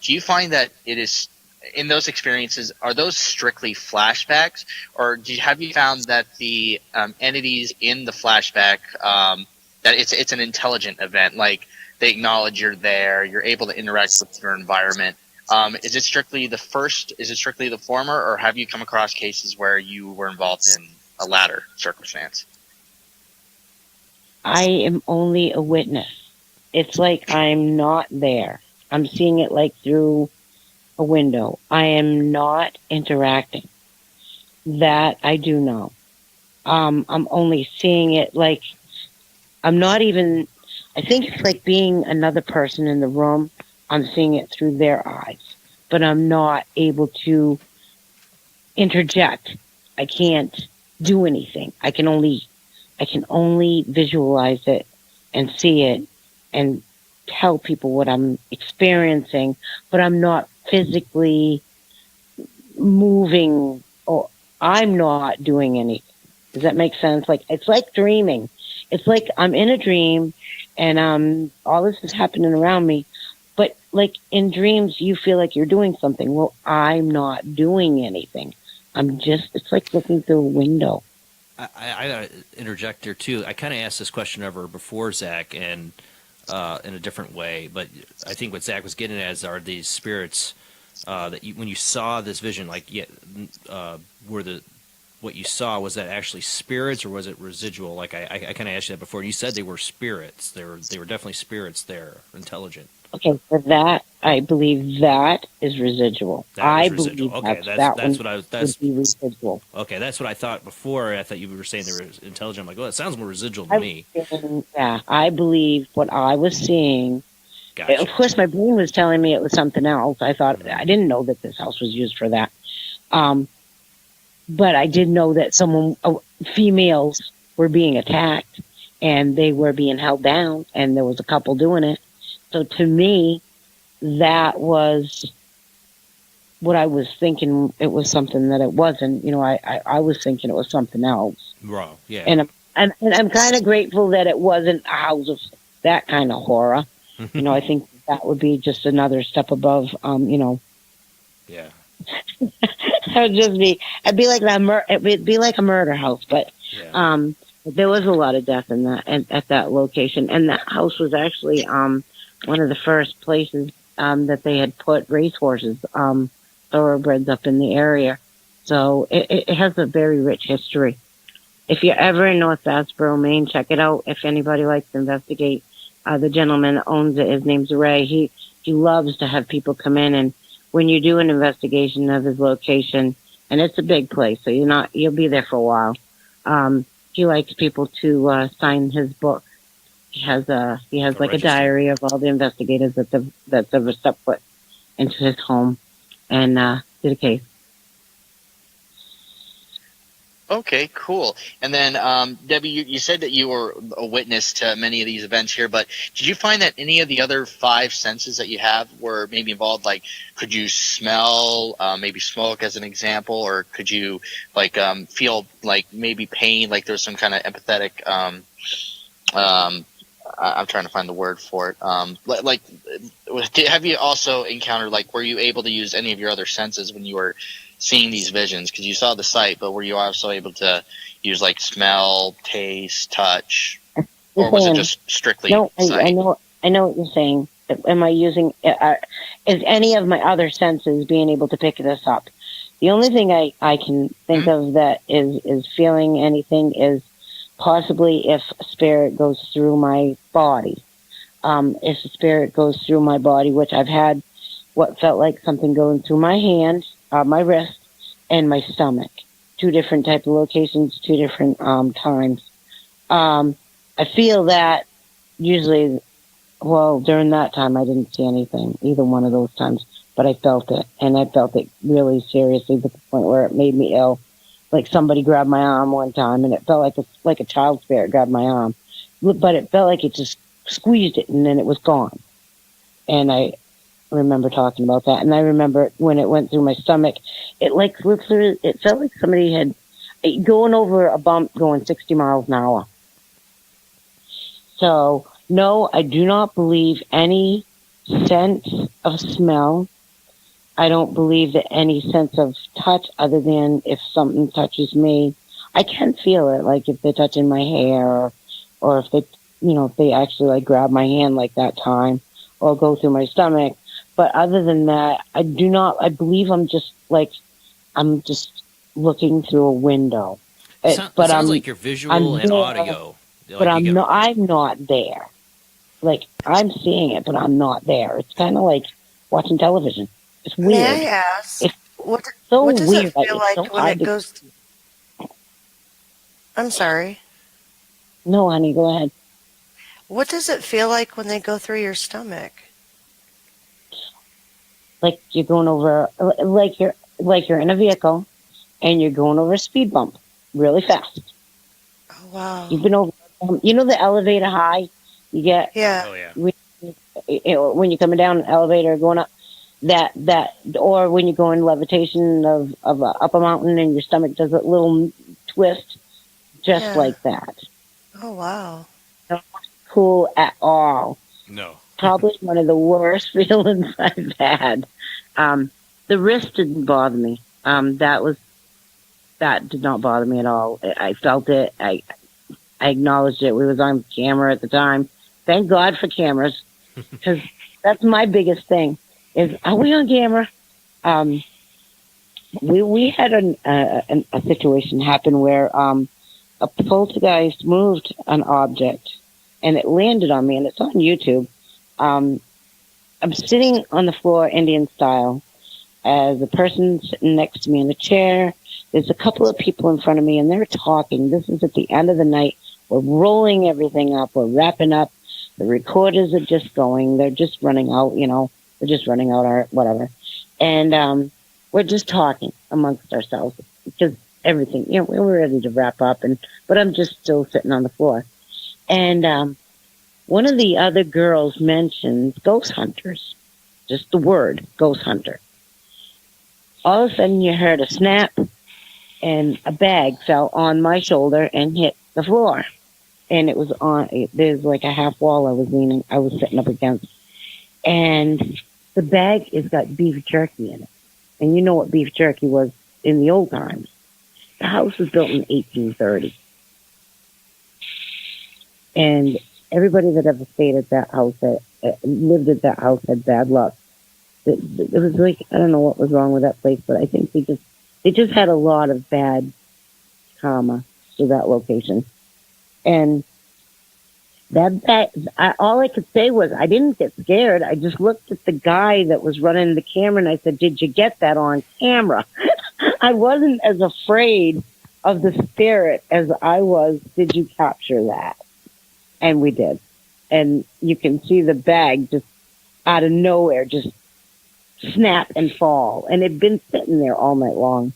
Do you find that it is, in those experiences, are those strictly flashbacks, or have you found that the entities in the flashback, that it's an intelligent event, like they acknowledge you're there, you're able to interact with your environment? Is it strictly the first? Is it strictly the former, or have you come across cases where you were involved in a latter circumstance? I am only a witness. It's like I'm not there. I'm seeing it like through a window. I am not interacting. That I do know. I'm only seeing it like I'm not even. I think it's like being another person in the room. I'm seeing it through their eyes, but I'm not able to interject. I can't do anything. I can only visualize it and see it and tell people what I'm experiencing, but I'm not physically moving, or I'm not doing anything. Does that make sense? Like, it's like dreaming. It's like I'm in a dream and all this is happening around me, but like in dreams you feel like you're doing something. Well, I'm not doing anything. It's like looking through a window. I interject here too. I kind of asked this question of her before, Zach, and in a different way. But I think what Zach was getting at are these spirits that when you saw this vision, like what you saw, was that actually spirits or was it residual? Like I kind of asked you that before. You said they were spirits. They were definitely spirits there, intelligent. Okay, for that, I believe that is residual. I believe okay, that's what I was. That's residual. Okay, that's what I thought before. I thought you were saying they were intelligent. I'm like, well, it sounds more residual to me. Yeah, I believe what I was seeing. Gotcha. Of course, my brain was telling me it was something else. I thought I didn't know that this house was used for that. But I did know that females were being attacked and they were being held down, and there was a couple doing it. So to me, that was what I was thinking. It was something that it wasn't. I was thinking it was something else. Wrong, yeah. And I'm kind of grateful that it wasn't a house of that kind of horror. I think that would be just another step above. Yeah. It'd be like a murder house, but yeah. There was a lot of death in that at that location, and that house was actually one of the first places that they had put racehorses, thoroughbreds up in the area. So it has a very rich history. If you're ever in North Bassboro, Maine, check it out. If anybody likes to investigate, the gentleman that owns it, his name's Ray. He loves to have people come in, and when you do an investigation of his location, and it's a big place, so you'll be there for a while. He likes people to sign his book. He has like a diary of all the investigators that's ever stepped foot into his home and did a case. Okay, cool. And then, Debbie, you said that you were a witness to many of these events here, but did you find that any of the other 5 senses that you have were maybe involved? Like, could you smell, maybe smoke as an example, or could you, like, feel, like, maybe pain, like there's some kind of empathetic, I'm trying to find the word for it. Have you also encountered, like, were you able to use any of your other senses when you were seeing these visions? Because you saw the sight, but were you also able to use, like, smell, taste, touch, or was it just strictly sight? I know what you're saying. Am I using? Is any of my other senses being able to pick this up? The only thing I can think of that is feeling anything is possibly if a spirit goes through my body. if a spirit goes through my body, which I've had what felt like something going through my hand, my wrist, and my stomach. Two different type of locations, two different times. I feel that usually, well, during that time I didn't see anything, either one of those times, but I felt it, and I felt it really seriously to the point where it made me ill. Like somebody grabbed my arm one time, and it felt like a child spirit grabbed my arm, but it felt like it just squeezed it, and then it was gone. And I remember talking about that, and I remember when it went through my stomach, it like literally, it felt like somebody had going over a bump going 60 miles an hour. So no, I do not believe any sense of smell. I don't believe that any sense of touch other than if something touches me. I can feel it, like if they're touching my hair or if they, if they actually like grab my hand like that time or go through my stomach. But other than that, I believe I'm just looking through a window. It sounds like you're visual and audio. But I'm not there. Like, I'm seeing it, but I'm not there. It's kind of like watching television. It's weird. May I ask, what does weird. it feel like when it goes... I'm sorry. No, honey, go ahead. What does it feel like when they go through your stomach? Like you're going over, like you're in a vehicle, and you're going over a speed bump really fast. Oh, wow. You've been over, the elevator high you get. Yeah. Oh yeah. When you're coming down an elevator going up, that, or when you go in levitation of up a mountain and your stomach does a little twist, just like that. Oh wow. Not cool at all. No. Probably one of the worst feelings I've had. The wrist didn't bother me. That did not bother me at all. I felt it. I acknowledged it. We was on camera at the time. Thank God for cameras, because that's my biggest thing. Is, are we on camera? We had a situation happen where a poltergeist moved an object, and it landed on me, and it's on YouTube. I'm sitting on the floor, Indian style, as a person sitting next to me in a chair. There's a couple of people in front of me, and they're talking. This is at the end of the night. We're rolling everything up. We're wrapping up. The recorders are just going. They're just running out, We're just running out our whatever. And we're just talking amongst ourselves because everything, we were ready to wrap up. But I'm just still sitting on the floor. And one of the other girls mentions ghost hunters. Just the word, ghost hunter. All of a sudden you heard a snap, and a bag fell on my shoulder and hit the floor. And it was there's like a half wall I was sitting up against. And the bag has got beef jerky in it. And you know what beef jerky was in the old times. The house was built in 1830. And everybody that ever stayed at that house, lived at that house, had bad luck. It was like, I don't know what was wrong with that place, but I think they just had a lot of bad karma to that location. And all I could say was, I didn't get scared. I just looked at the guy that was running the camera, and I said, "Did you get that on camera?" I wasn't as afraid of the spirit as I was, "Did you capture that?" And we did. And you can see the bag just out of nowhere just snap and fall. And it'd been sitting there all night long.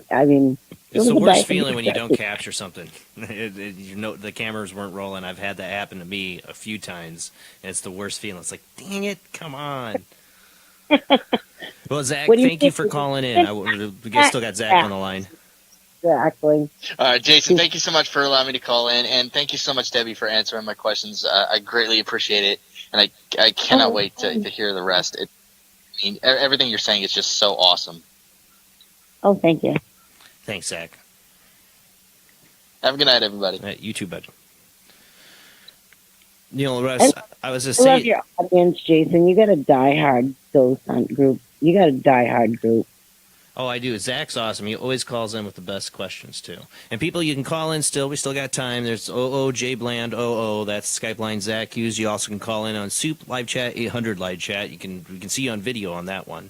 I mean, it's the worst feeling when you don't capture something. The cameras weren't rolling. I've had that happen to me a few times, and it's the worst feeling. It's like, dang it, come on. Well, Zach, thank you for calling in. We still got Zach on the line. Exactly. All right, Jason, thank you so much for allowing me to call in, and thank you so much, Debbie, for answering my questions. I greatly appreciate it, and I cannot wait to hear the rest. Everything you're saying is just so awesome. Oh, thank you. Thanks, Zach. Have a good night, everybody. You too, bud. Russ, I was just saying. I love your audience, Jason. You got a diehard ghost hunt group. You got a diehard group. Oh, I do. Zach's awesome. He always calls in with the best questions too. And people, you can call in still. We still got time. There's J Bland 00. That's Skype line Zach Hughes. You also can call in on Soup Live Chat 800 Live Chat. We can see you on video on that one.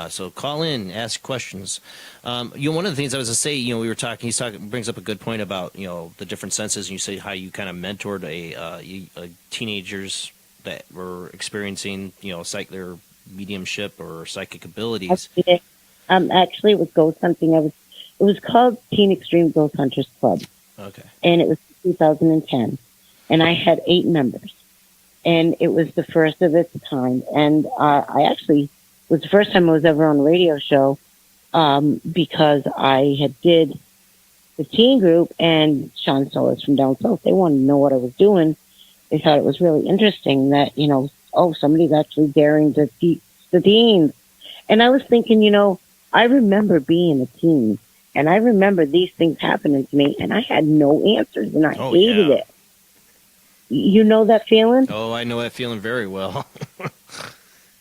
So call in, ask questions. One of the things I was to say, we were talking. Brings up a good point about the different senses. And you say how you kind of mentored a teenagers that were experiencing their mediumship or psychic abilities. Actually, it was ghost hunting. It was called Teen Extreme Ghost Hunters Club. Okay. And it was 2010. And I had 8 members. And it was the first of its kind. And I actually was the first time I was ever on a radio show because I had did the teen group, and Sean Solis from down south, they wanted to know what I was doing. They thought it was really interesting that, somebody's actually daring to teach the teens. And I was thinking, I remember being a teen, and I remember these things happening to me, and I had no answers, and I hated it. You know that feeling? Oh, I know that feeling very well.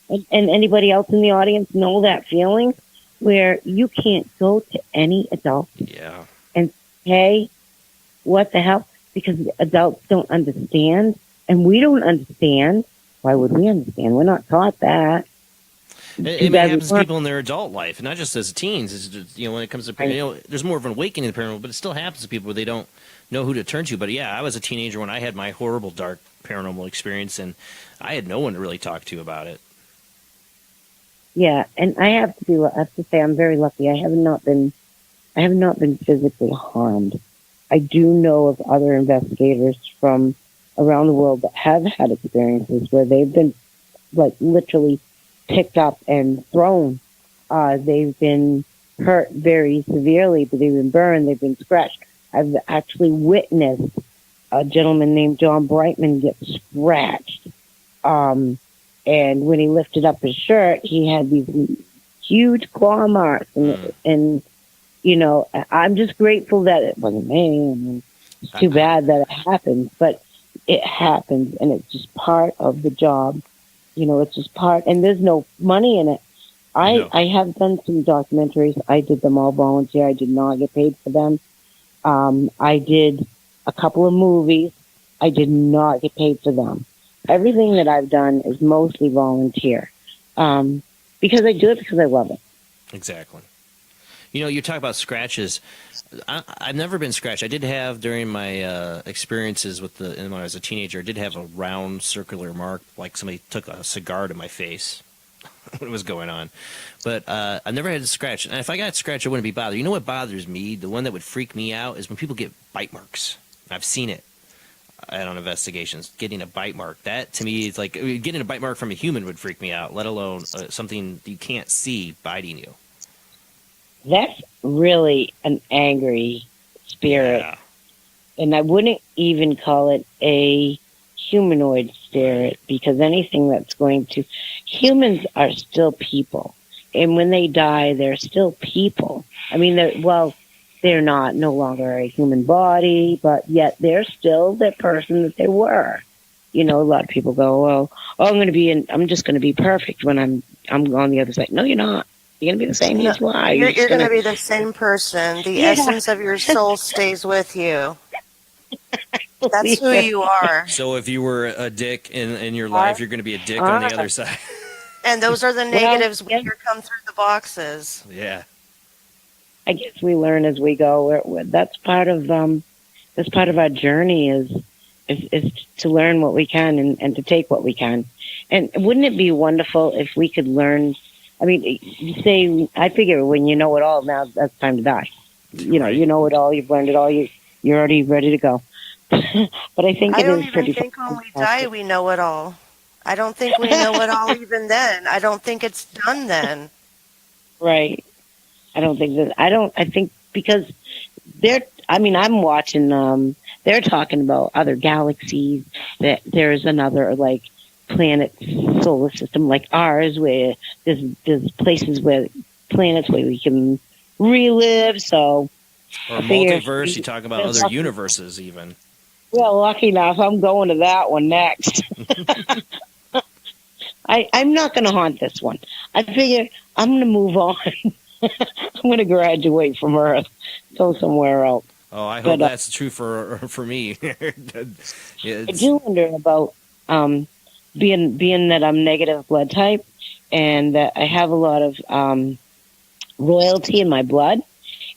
and anybody else in the audience know that feeling where you can't go to any adult and say, hey, what the hell? Because adults don't understand, and we don't understand. Why would we understand? We're not taught that. It happens to people in their adult life, not just as teens. It's just, when it comes to there's more of an awakening in the paranormal, but it still happens to people where they don't know who to turn to. But yeah, I was a teenager when I had my horrible dark paranormal experience, and I had no one to really talk to about it. Yeah, and I have to say I'm very lucky. I have not been physically harmed. I do know of other investigators from around the world that have had experiences where they've been literally picked up and thrown. They've been hurt very severely, but they've been burned, they've been scratched. I've actually witnessed a gentleman named John Brightman get scratched. And when he lifted up his shirt, he had these huge claw marks. And I'm just grateful that it wasn't me. I mean, it's too bad that it happened, but it happens, and it's just part of the job. It's just part, and there's no money in it. I have done some documentaries. I did them all volunteer. I did not get paid for them. I did a couple of movies. I did not get paid for them. Everything that I've done is mostly volunteer because I do it because I love it. Exactly. You talk about scratches. I've never been scratched. I did have during my experiences when I was a teenager, I did have a round circular mark, like somebody took a cigar to my face. What was going on? But I never had a scratch. And if I got scratched, I wouldn't be bothered. You know what bothers me? The one that would freak me out is when people get bite marks. I've seen it on investigations, getting a bite mark. That, to me, is like getting a bite mark from a human would freak me out, let alone something you can't see biting you. That's really an angry spirit. Yeah. And I wouldn't even call it a humanoid spirit because anything that's humans are still people. And when they die, they're still people. I mean, they're no longer a human body, but yet they're still the person that they were. A lot of people go, I'm just going to be perfect when I'm on the other side. No, you're not. You're going to be the same as you are. You're going to be the same person. The essence of your soul stays with you. That's who you are. So if you were a dick in your life, you're going to be a dick on the other side. And those are the negatives when you come through the boxes. Yeah. I guess we learn as we go. That's part of our journey is to learn what we can and to take what we can. And wouldn't it be wonderful if we could learn? I mean, I figure when you know it all, now that's time to die. You know it all, you've learned it all, you're already ready to go. But I think I don't even think when we die we know it all. I don't think we know it all even then. I don't think it's done then. Right. I think because I'm watching, they're talking about other galaxies, that there's another, planet solar system like ours where there's places planets where we can relive. So, or multiverse, you talk about other universes even. Well, lucky enough, I'm going to that one next. I'm not going to haunt this one. I figure I'm going to move on. I'm going to graduate from Earth, go somewhere else. Oh, I hope But that's true for me. I do wonder about being that I'm negative blood type, and that I have a lot of royalty in my blood.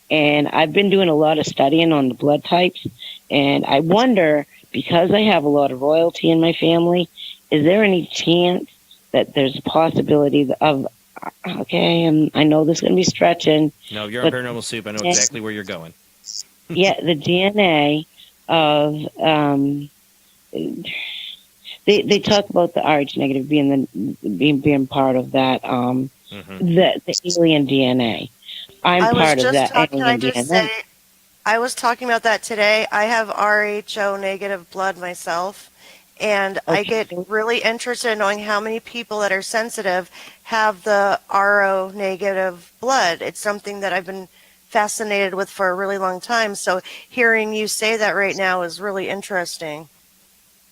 And I've been doing a lot of studying on the blood types, and I wonder, because I have a lot of royalty in my family, is there any chance that there's a possibility of, okay, I know this is going to be stretching. No, you're on Paranormal Soup. I know exactly where you're going. Yeah, the DNA of, they talk about the Rh negative being part of that, the alien DNA. I'm part of that alien DNA. I was talking about that today. I have RHO negative blood myself, and I get really interested in knowing how many people that are sensitive have the RO negative blood. It's something that I've been fascinated with for a really long time. So hearing you say that right now is really interesting.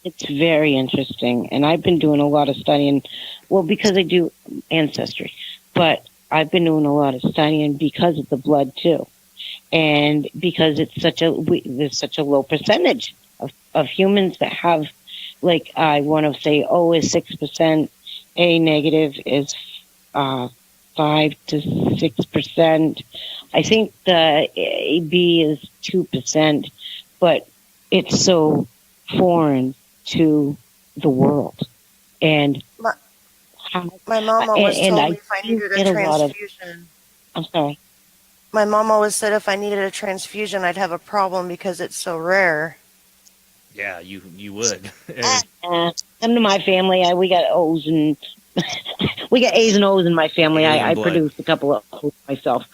It's very interesting, and I've been doing a lot of studying, well, because I do ancestry, but I've been doing a lot of studying because of the blood too, and because there's such a low percentage of humans that have, like, I want to say O is 6%, A negative is 5 to 6%. I think the AB is 2%, but it's so foreign to the world. And my mom always told me if I needed a transfusion. I'm sorry. My mom always said if I needed a transfusion, I'd have a problem because it's so rare. Yeah, you would. Come to my family. We got O's and we got A's and O's in my family. I produced a couple of O's myself.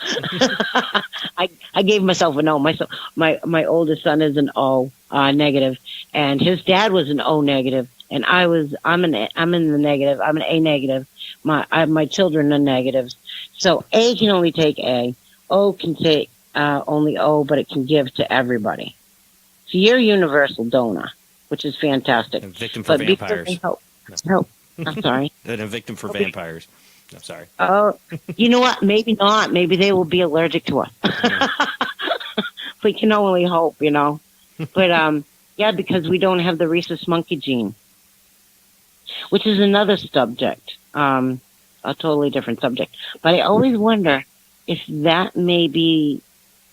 I gave myself an O. My oldest son is an O negative, and his dad was an O negative, and I'm in the negative. I'm an A negative. My children are negatives. So A can only take A. O can take only O, but it can give to everybody. So you're a universal donor, which is fantastic. And victim for vampires. Help. I'm sorry. And a victim for vampires. I'm sorry. Oh, you know what? Maybe not. Maybe they will be allergic to us. We can only hope, you know. But yeah, because we don't have the rhesus monkey gene, which is another subject, a totally different subject. But I always wonder if that may be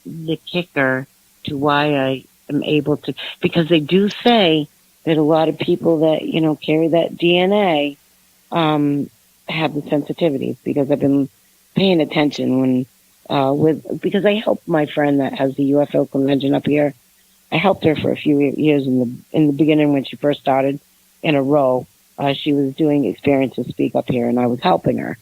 the kicker to why I am able to, because they do say that a lot of people that, you know, carry that DNA have the sensitivity, because I've been paying attention when because I helped my friend that has the UFO convention up here. I helped her for a few years in the beginning when she first started in a row. She was doing Experience to Speak up here, and I was helping her.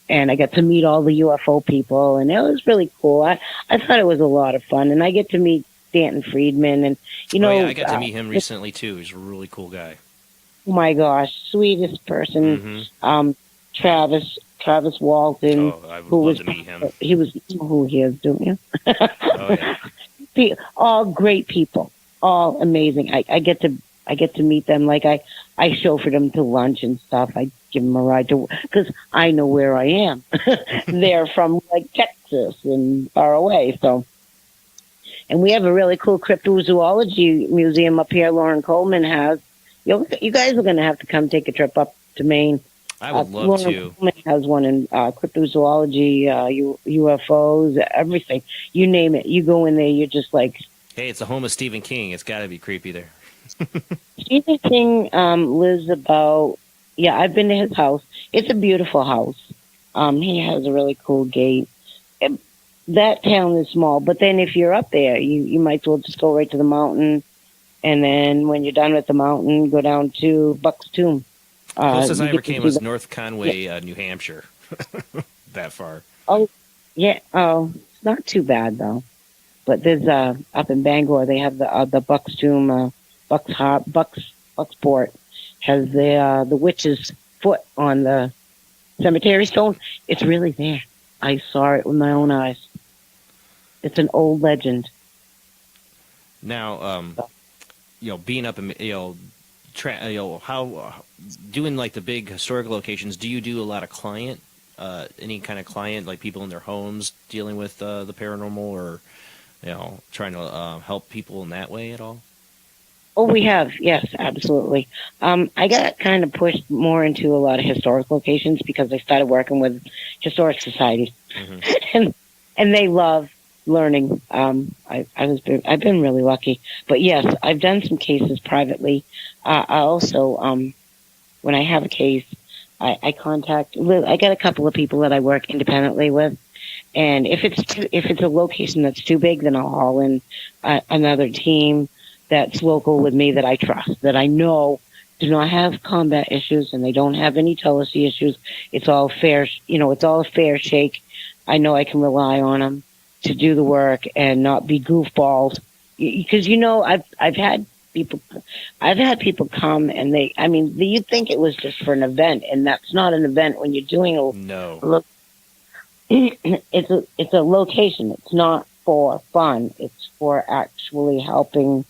And I got to meet all the UFO people, and it was really cool. I thought it was a lot of fun, and I get to meet Stanton Friedman, and you know, I got to meet him recently too. He's a really cool guy. Oh my gosh, sweetest person. Mm-hmm. Travis Walton. Oh, I would love to meet him. He was who he is, don't you? Oh yeah. All great people, all amazing. I get to meet them. Like I chauffeured them to lunch and stuff. I give them a ride to, because I know where I am. They're from like Texas and far away, so. And we have a really cool cryptozoology museum up here. Lauren Coleman has. You guys are going to have to come take a trip up to Maine. I would love Lauren to. Coleman has one in cryptozoology, UFOs, everything. You name it. You go in there, you're just like... Hey, it's the home of Stephen King. It's got to be creepy there. Stephen King lives about... Yeah, I've been to his house. It's a beautiful house. He has a really cool gate. That town is small, but then if you're up there, you might as well just go right to the mountain, and then when you're done with the mountain, go down to Buck's Tomb. Closest I ever came was North Conway, New Hampshire. That far. Oh, yeah. Oh, it's not too bad though. But there's up in Bangor, they have the Buck's Tomb, Bucksport has the witch's foot on the cemetery stone. It's really there. I saw it with my own eyes. It's an old legend. Now, being up in, how doing like the big historical locations, do you do a lot of client any kind of client, like people in their homes dealing with the paranormal, or trying to help people in that way at all? Oh, we have, yes, absolutely. I got kind of pushed more into a lot of historic locations because I started working with historic societies, and they love learning. I've been really lucky, but yes, I've done some cases privately. I also, when I have a case, I got a couple of people that I work independently with, and if it's a location that's too big, then I'll haul in another team that's local with me that I trust, that I know do not have combat issues and they don't have any jealousy issues. It's all fair, it's all a fair shake. I know I can rely on them to do the work and not be goofballs. Because, I've had people come and you'd think it was just for an event, and that's not an event when you're doing No. It's a location. It's not for fun. It's for actually helping,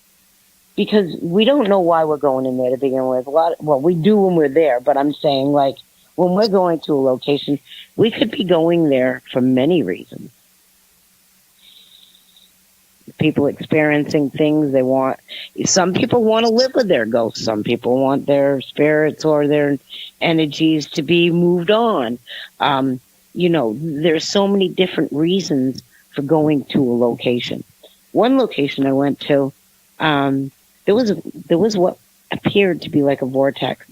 because we don't know why we're going in there to begin with. We do when we're there, but I'm saying, like, when we're going to a location, we could be going there for many reasons. People experiencing things they want. Some people want to live with their ghosts. Some people want their spirits or their energies to be moved on. There's so many different reasons for going to a location. One location I went to, there was what appeared to be like a vortex,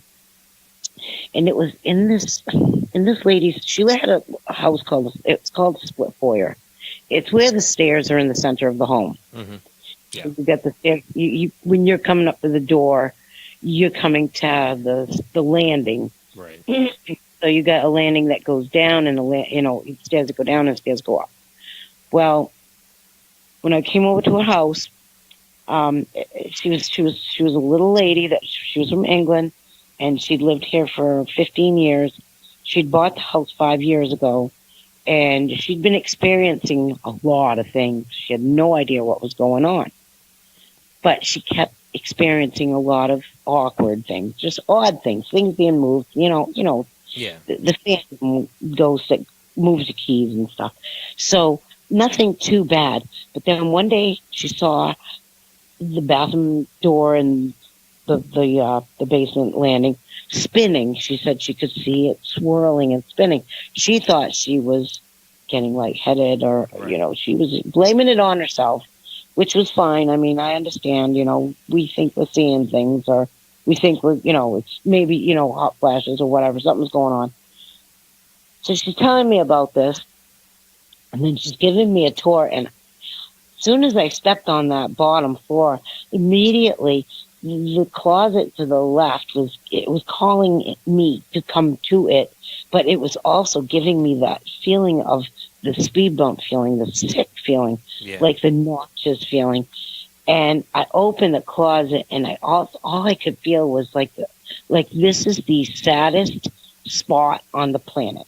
and it was in this lady's. She had a house called a split foyer. It's where the stairs are in the center of the home. Mm-hmm. Yeah. You get the stairs. When you're coming up to the door, you're coming to the landing. Right. So you got a landing that goes down, and stairs that go down and stairs go up. Well, when I came over to her house, she was a little lady that she was from England, and she'd lived here for 15 years. She'd bought the house 5 years ago, and she'd been experiencing a lot of things. She had no idea what was going on, but she kept experiencing a lot of awkward things, just odd things being moved. Yeah. The fan ghost that moves the keys and stuff. So nothing too bad. But then one day she saw the bathroom door and the basement landing spinning. She said she could see it swirling and spinning. She thought she was getting lightheaded, or right. She was blaming it on herself, which was fine. I mean, I understand. We think we're seeing things, or we think we're it's maybe hot flashes or whatever, something's going on. So she's telling me about this, and then she's giving me a tour, and as soon as I stepped on that bottom floor, immediately the closet to the left was calling me to come to it, but it was also giving me that feeling of the speed bump feeling, the sick feeling, like the nauseous feeling. And I opened the closet, and all I could feel was like this is the saddest spot on the planet.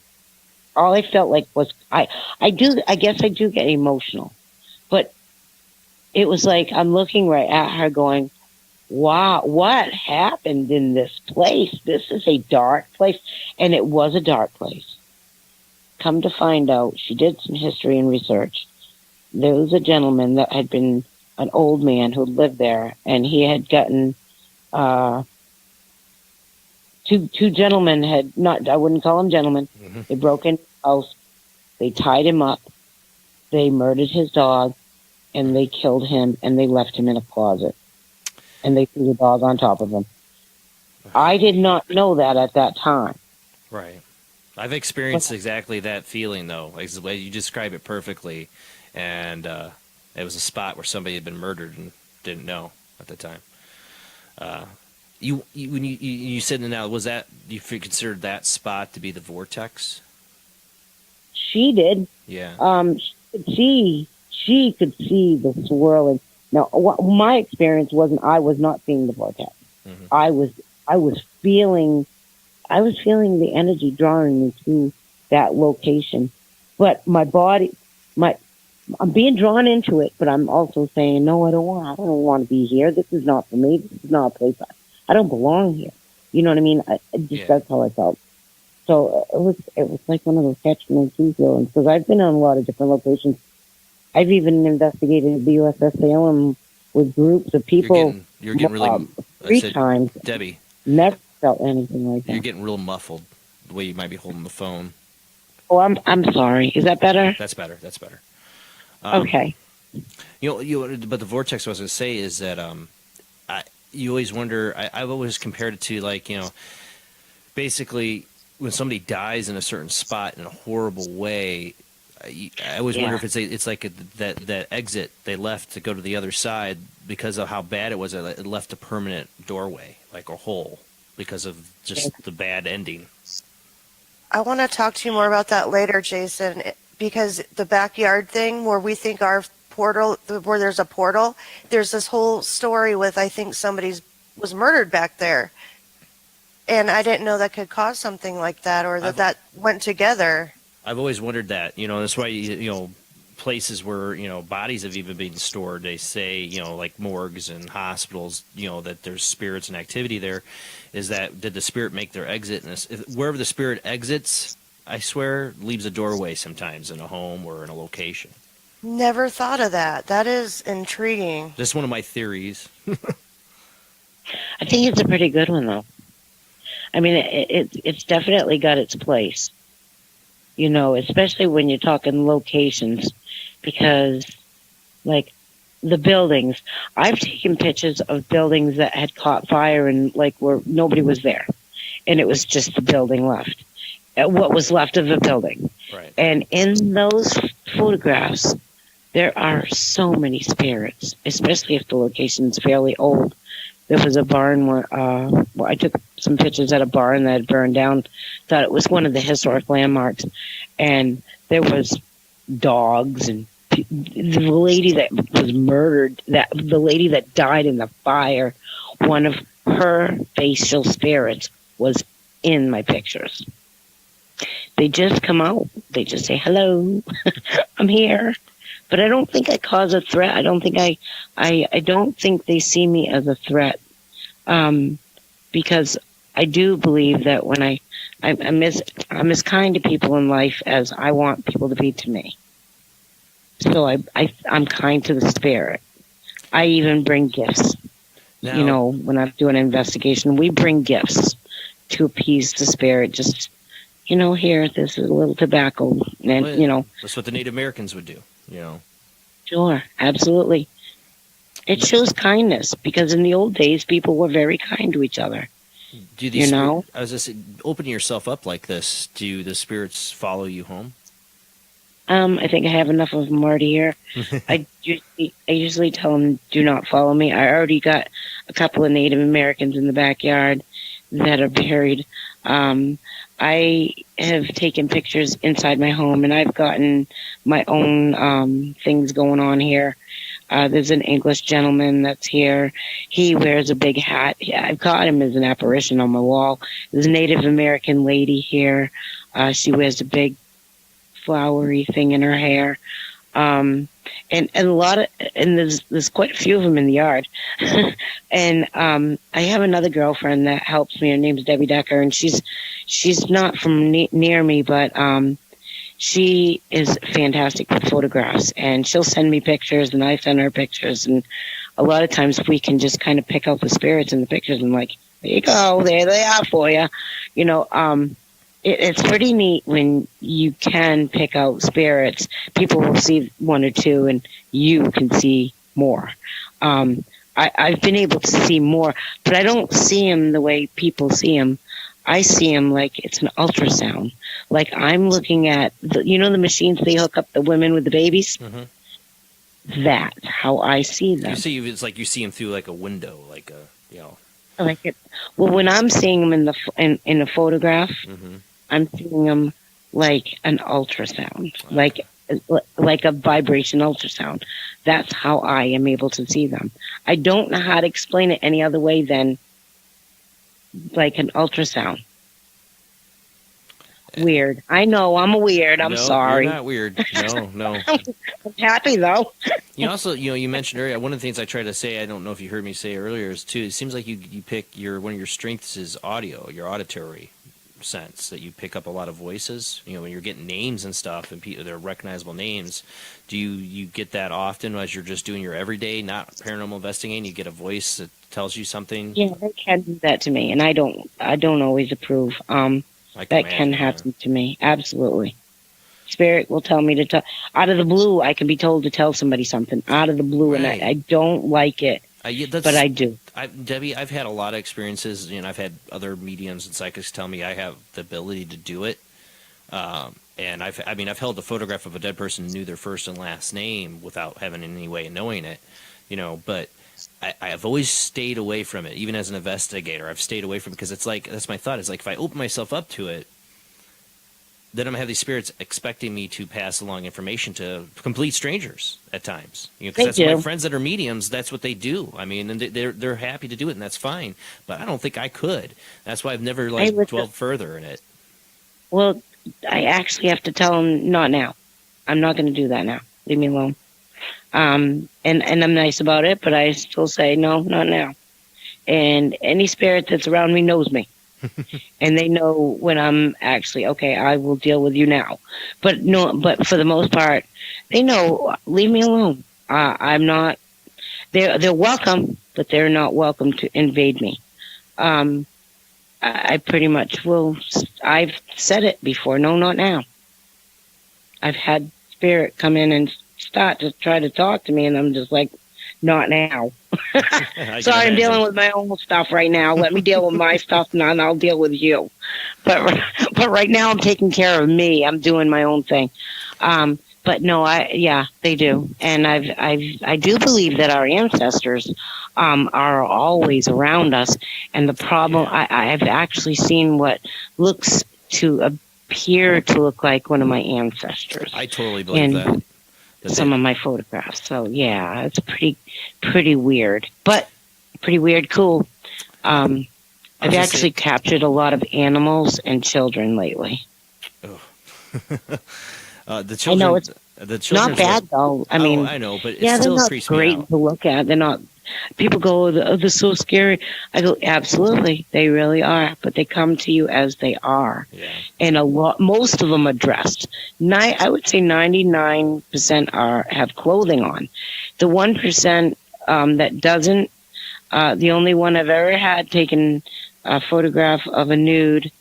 All I felt like was I guess I do get emotional, but it was like I'm looking right at her going, wow, what happened in this place? This is a dark place. And it was a dark place. Come to find out, she did some history and research. There was a gentleman that had been an old man who lived there, and he had gotten two gentlemen had not, I wouldn't call them gentlemen. Mm-hmm. They broke in his house, they tied him up, they murdered his dog, and they killed him, and they left him in a closet. And they threw the dog on top of him. I did not know that at that time. Right. I've experienced exactly that feeling, though. Like the way you describe it perfectly. And it was a spot where somebody had been murdered and didn't know at the time. When you said now, was that, you considered that spot to be the vortex? She did. Yeah. She could see the swirling. Now, my experience wasn't. I was not seeing the vortex. Mm-hmm. I was feeling the energy drawing me to that location. But my body, I'm being drawn into it. But I'm also saying, no, I don't want to be here. This is not for me. This is not a place. I don't belong here. You know what I mean? That's how I felt. So it was like one of those catch-22 feelings, because I've been on a lot of different locations. I've even investigated the USS Salem with groups of people. You're getting really. 3 times. Debbie. Never felt anything like that. You're getting real muffled the way you might be holding the phone. Oh, I'm sorry. Is that better? That's better. That's better. Okay. But the vortex I was going to say is that you always wonder. I've always compared it to, like, basically when somebody dies in a certain spot in a horrible way. I always wonder if it's like that exit they left to go to the other side, because of how bad it was. It left a permanent doorway, like a hole, because of just the bad ending. I want to talk to you more about that later, Jason, because the backyard thing where we think our portal, where there's a portal, there's this whole story with, I think somebody was murdered back there. And I didn't know that could cause something like that, or that went together. I've always wondered that. That's why, places where, bodies have even been stored, they say, like morgues and hospitals, that there's spirits and activity there. Is that, did the spirit make their exit? And wherever the spirit exits, I swear, leaves a doorway sometimes in a home or in a location. Never thought of that. That is intriguing. That's one of my theories. I think it's a pretty good one, though. I mean, it's definitely got its place. Especially when you're talking locations, because, like, the buildings. I've taken pictures of buildings that had caught fire and, like, where nobody was there, and it was just the building left, what was left of the building. Right. And in those photographs, there are so many spirits, especially if the location's fairly old. There was a barn where I took some pictures at a barn that had burned down. Thought it was one of the historic landmarks, and there was dogs and the lady that was murdered. The lady that died in the fire, one of her facial spirits was in my pictures. They just come out. They just say, "Hello, I'm here." But I don't think I cause a threat. I don't think I don't think they see me as a threat, because I do believe that when I'm as kind to people in life as I want people to be to me. So I'm kind to the spirit. I even bring gifts. Now, when I'm doing an investigation, we bring gifts to appease the spirit. Just, here, this is a little tobacco, and that's what the Native Americans would do. Sure, absolutely. It shows kindness, because in the old days, people were very kind to each other. I was just opening yourself up like this. Do the spirits follow you home? I think I have enough of them already here. I usually tell them, do not follow me. I already got a couple of Native Americans in the backyard that are buried. I have taken pictures inside my home, and I've gotten my own things going on here. There's an English gentleman that's here. He wears a big hat. I've caught him as an apparition on my wall. There's a Native American lady here. She wears a big flowery thing in her hair. And there's quite a few of them in the yard. And I have another girlfriend that helps me. Her name's Debbie Decker, and she's not from near me, but she is fantastic with photographs, and she'll send me pictures, and I send her pictures, and a lot of times we can just kind of pick out the spirits in the pictures and, like, there you go, there they are for you. It's pretty neat when you can pick out spirits. People will see one or two, and you can see more. I've been able to see more, but I don't see them the way people see them. I see them like it's an ultrasound. Like I'm looking at the machines they hook up the women with the babies. Mm-hmm. That's how I see them. It's like you see them through like a window, like a Like it. Well, when I'm seeing them in a photograph, mm-hmm. I'm seeing them like an ultrasound, like a vibration ultrasound. That's how I am able to see them. I don't know how to explain it any other way than like an ultrasound. Weird. I know I'm weird. I'm sorry. You're not weird. No. I'm happy though. You also, you mentioned earlier, one of the things I tried to say, I don't know if you heard me say earlier, is too, it seems like you pick one of your strengths is audio, your auditory sense that you pick up a lot of voices. You know, when you're getting names and stuff, and they're recognizable names. Do you get that often as you're just doing your everyday, not paranormal investigating? You get a voice that tells you something. Yeah, they can do that to me, and I don't always approve. That can happen to me. Absolutely. Spirit will tell me to tell. Out of the blue, I can be told to tell somebody something. Out of the blue, right. And I don't like it, but I do. Debbie, I've had a lot of experiences. You know, I've had other mediums and psychics tell me I have the ability to do it. And I've held a photograph of a dead person and knew their first and last name without having any way of knowing it. You know, but I've always stayed away from it. Even as an investigator, I've stayed away from it because it's like, that's my thought. It's like if I open myself up to it, then I'm going to have these spirits expecting me to pass along information to complete strangers at times. You know, because that's my friends that are mediums. That's what they do. I mean, and they're happy to do it, and that's fine. But I don't think I could. That's why I've never dwelled further in it. Well, I actually have to tell them, not now. I'm not going to do that now. Leave me alone. And I'm nice about it, but I still say no, not now. And any spirit that's around me knows me. And they know when I'm actually, okay, I will deal with you now. But for the most part, they know, leave me alone. I'm not, they're welcome, but they're not welcome to invade me. I pretty much will, I've said it before, no, not now. I've had spirit come in and start to try to talk to me, and I'm just like, not now. Sorry, I'm dealing with my own stuff right now. Let me deal with my stuff, and I'll deal with you. But right now, I'm taking care of me. I'm doing my own thing. But no, they do, and I do believe that our ancestors are always around us. And the problem, I've actually seen what looks to appear to look like one of my ancestors. I totally believe that. Some of my photographs. So yeah, it's pretty weird, but pretty weird, cool. I've actually captured a lot of animals and children lately. Oh. The children, I know it's not bad though. I mean, I know, but it still creeps me out. They're not great to look at. They're not. People go, "Oh, they're so scary." I go, absolutely, they really are. But they come to you as they are, and most of them are dressed. I would say 99% have clothing on. The 1% that doesn't, the only one I've ever had taken a photograph of a nude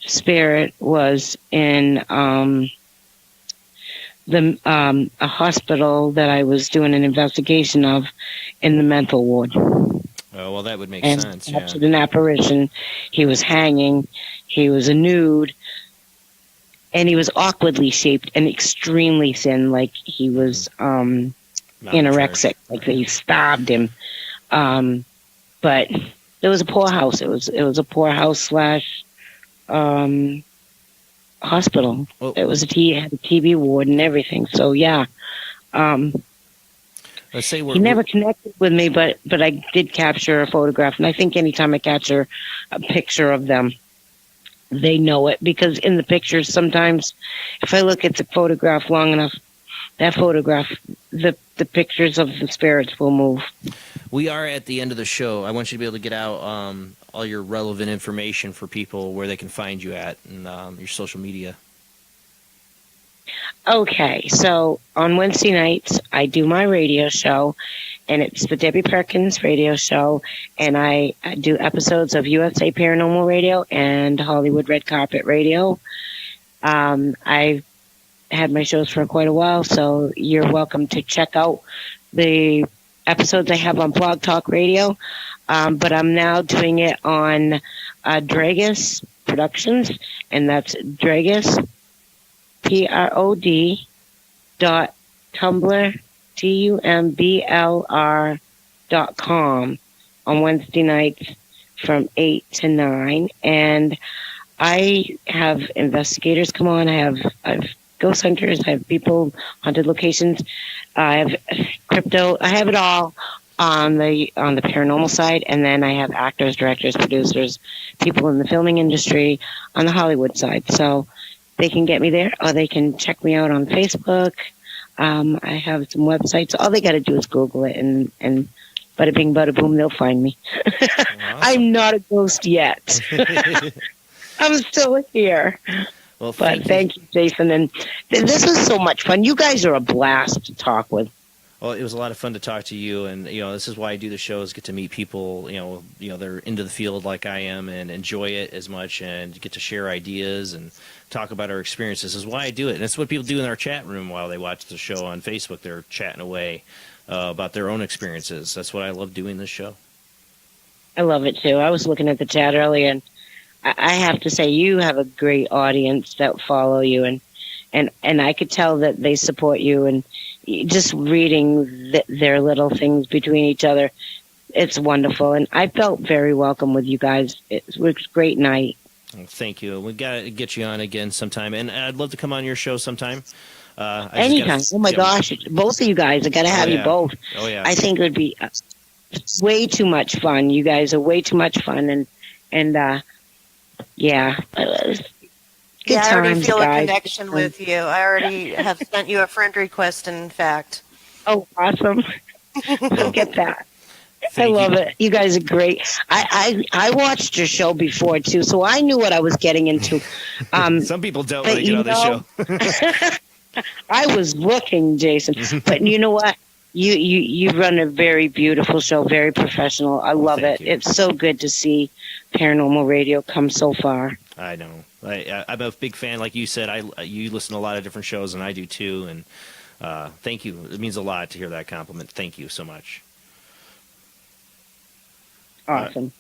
spirit was in a hospital that I was doing an investigation of in the mental ward. Oh, well, that would make sense. Yeah. Captured an apparition. He was hanging. He was a nude. And he was awkwardly shaped and extremely thin, like he was anorexic, like they starved him. But it was a poorhouse. It was a poorhouse / hospital. Well, it was had a TV ward and everything. So yeah, let's say he never connected with me, but I did capture a photograph, and I think anytime I capture a picture of them, they know it, because in the pictures sometimes, if I look at the photograph long enough, that photograph, the pictures of the spirits will move. We are at the end of the show. I want you to be able to get out all your relevant information for people, where they can find you at, and your social media. Okay, so on Wednesday nights, I do my radio show, and it's the Debbie Perkins radio show, and I do episodes of USA Paranormal Radio and Hollywood Red Carpet Radio. I've had my shows for quite a while, so you're welcome to check out the episodes I have on Blog Talk Radio, but I'm now doing it on Dragus Productions, and that's Dragus, PROD.tumblr, TUMBLR.com on Wednesday nights from 8 to 9, and I have investigators come on. I have ghost hunters. I have people, haunted locations. I have crypto. I have it all on the paranormal side, and then I have actors, directors, producers, people in the filming industry on the Hollywood side. So they can get me there, or they can check me out on Facebook. I have some websites. All they got to do is Google it, and bada bing, bada boom, they'll find me. Awesome. I'm not a ghost yet. I'm still here. Well, But thank you, Jason. And this was so much fun. You guys are a blast to talk with. Well, it was a lot of fun to talk to you, and this is why I do the shows, get to meet people, they're into the field like I am, and enjoy it as much, and get to share ideas and talk about our experiences. This is why I do it, and it's what people do in our chat room while they watch the show on Facebook. They're chatting away about their own experiences. That's what I love doing this show. I love it too. I was looking at the chat earlier, and I have to say you have a great audience that follow you, and I could tell that they support you, and just reading their little things between each other, it's wonderful. And I felt very welcome with you guys. It was a great night. Well, thank you. We got to get you on again sometime, and I'd love to come on your show sometime. Anytime. Oh my gosh, both of you guys! I got to have you both. Oh yeah. I think it would be way too much fun. You guys are way too much fun, and yeah. Good I already times, feel guys. a connection with you. I already have sent you a friend request, in fact. Oh, awesome. Look at that. I love it. You guys are great. I watched your show before, too, so I knew what I was getting into. Some people don't want to get on the show. I was looking, Jason. But you know what? You run a very beautiful show, very professional. I love it. You. It's so good to see Paranormal Radio come so far. I know. I'm a big fan, like you said. You listen to a lot of different shows, and I do too. And thank you. It means a lot to hear that compliment. Thank you so much. Awesome.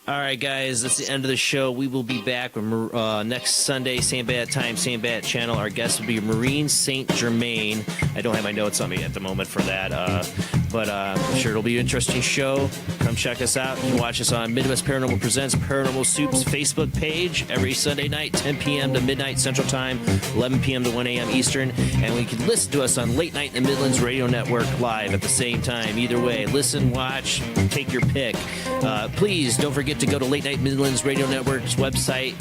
All right, guys, that's the end of the show. We will be back next Sunday, same bad time, same bad channel. Our guest will be Maureen St. Germain. I don't have my notes on me at the moment for that, but I'm sure it'll be an interesting show. Come check us out. You can watch us on Midwest Paranormal Presents Paranormal Soup's Facebook page every Sunday night, 10 p.m. to midnight Central Time, 11 p.m. to 1 a.m. Eastern. And we can listen to us on Late Night in the Midlands Radio Network live at the same time. Either way, listen, watch, take your pick. Please don't forget to go to Late Night Midlands Radio Network's website.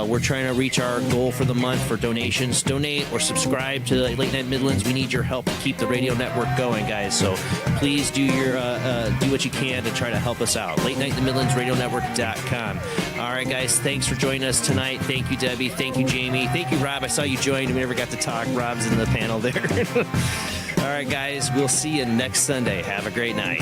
We're trying to reach our goal for the month for donations. Donate or subscribe to Late Night Midlands. We need your help to keep the radio network going, guys. So please do what you can to try to help us out. Late Night in the Midlands Radio Network.com. All right, guys. Thanks for joining us tonight. Thank you, Debbie. Thank you, Jamie. Thank you, Rob. I saw you joined. We never got to talk. Rob's in the panel there. All right, guys. We'll see you next Sunday. Have a great night.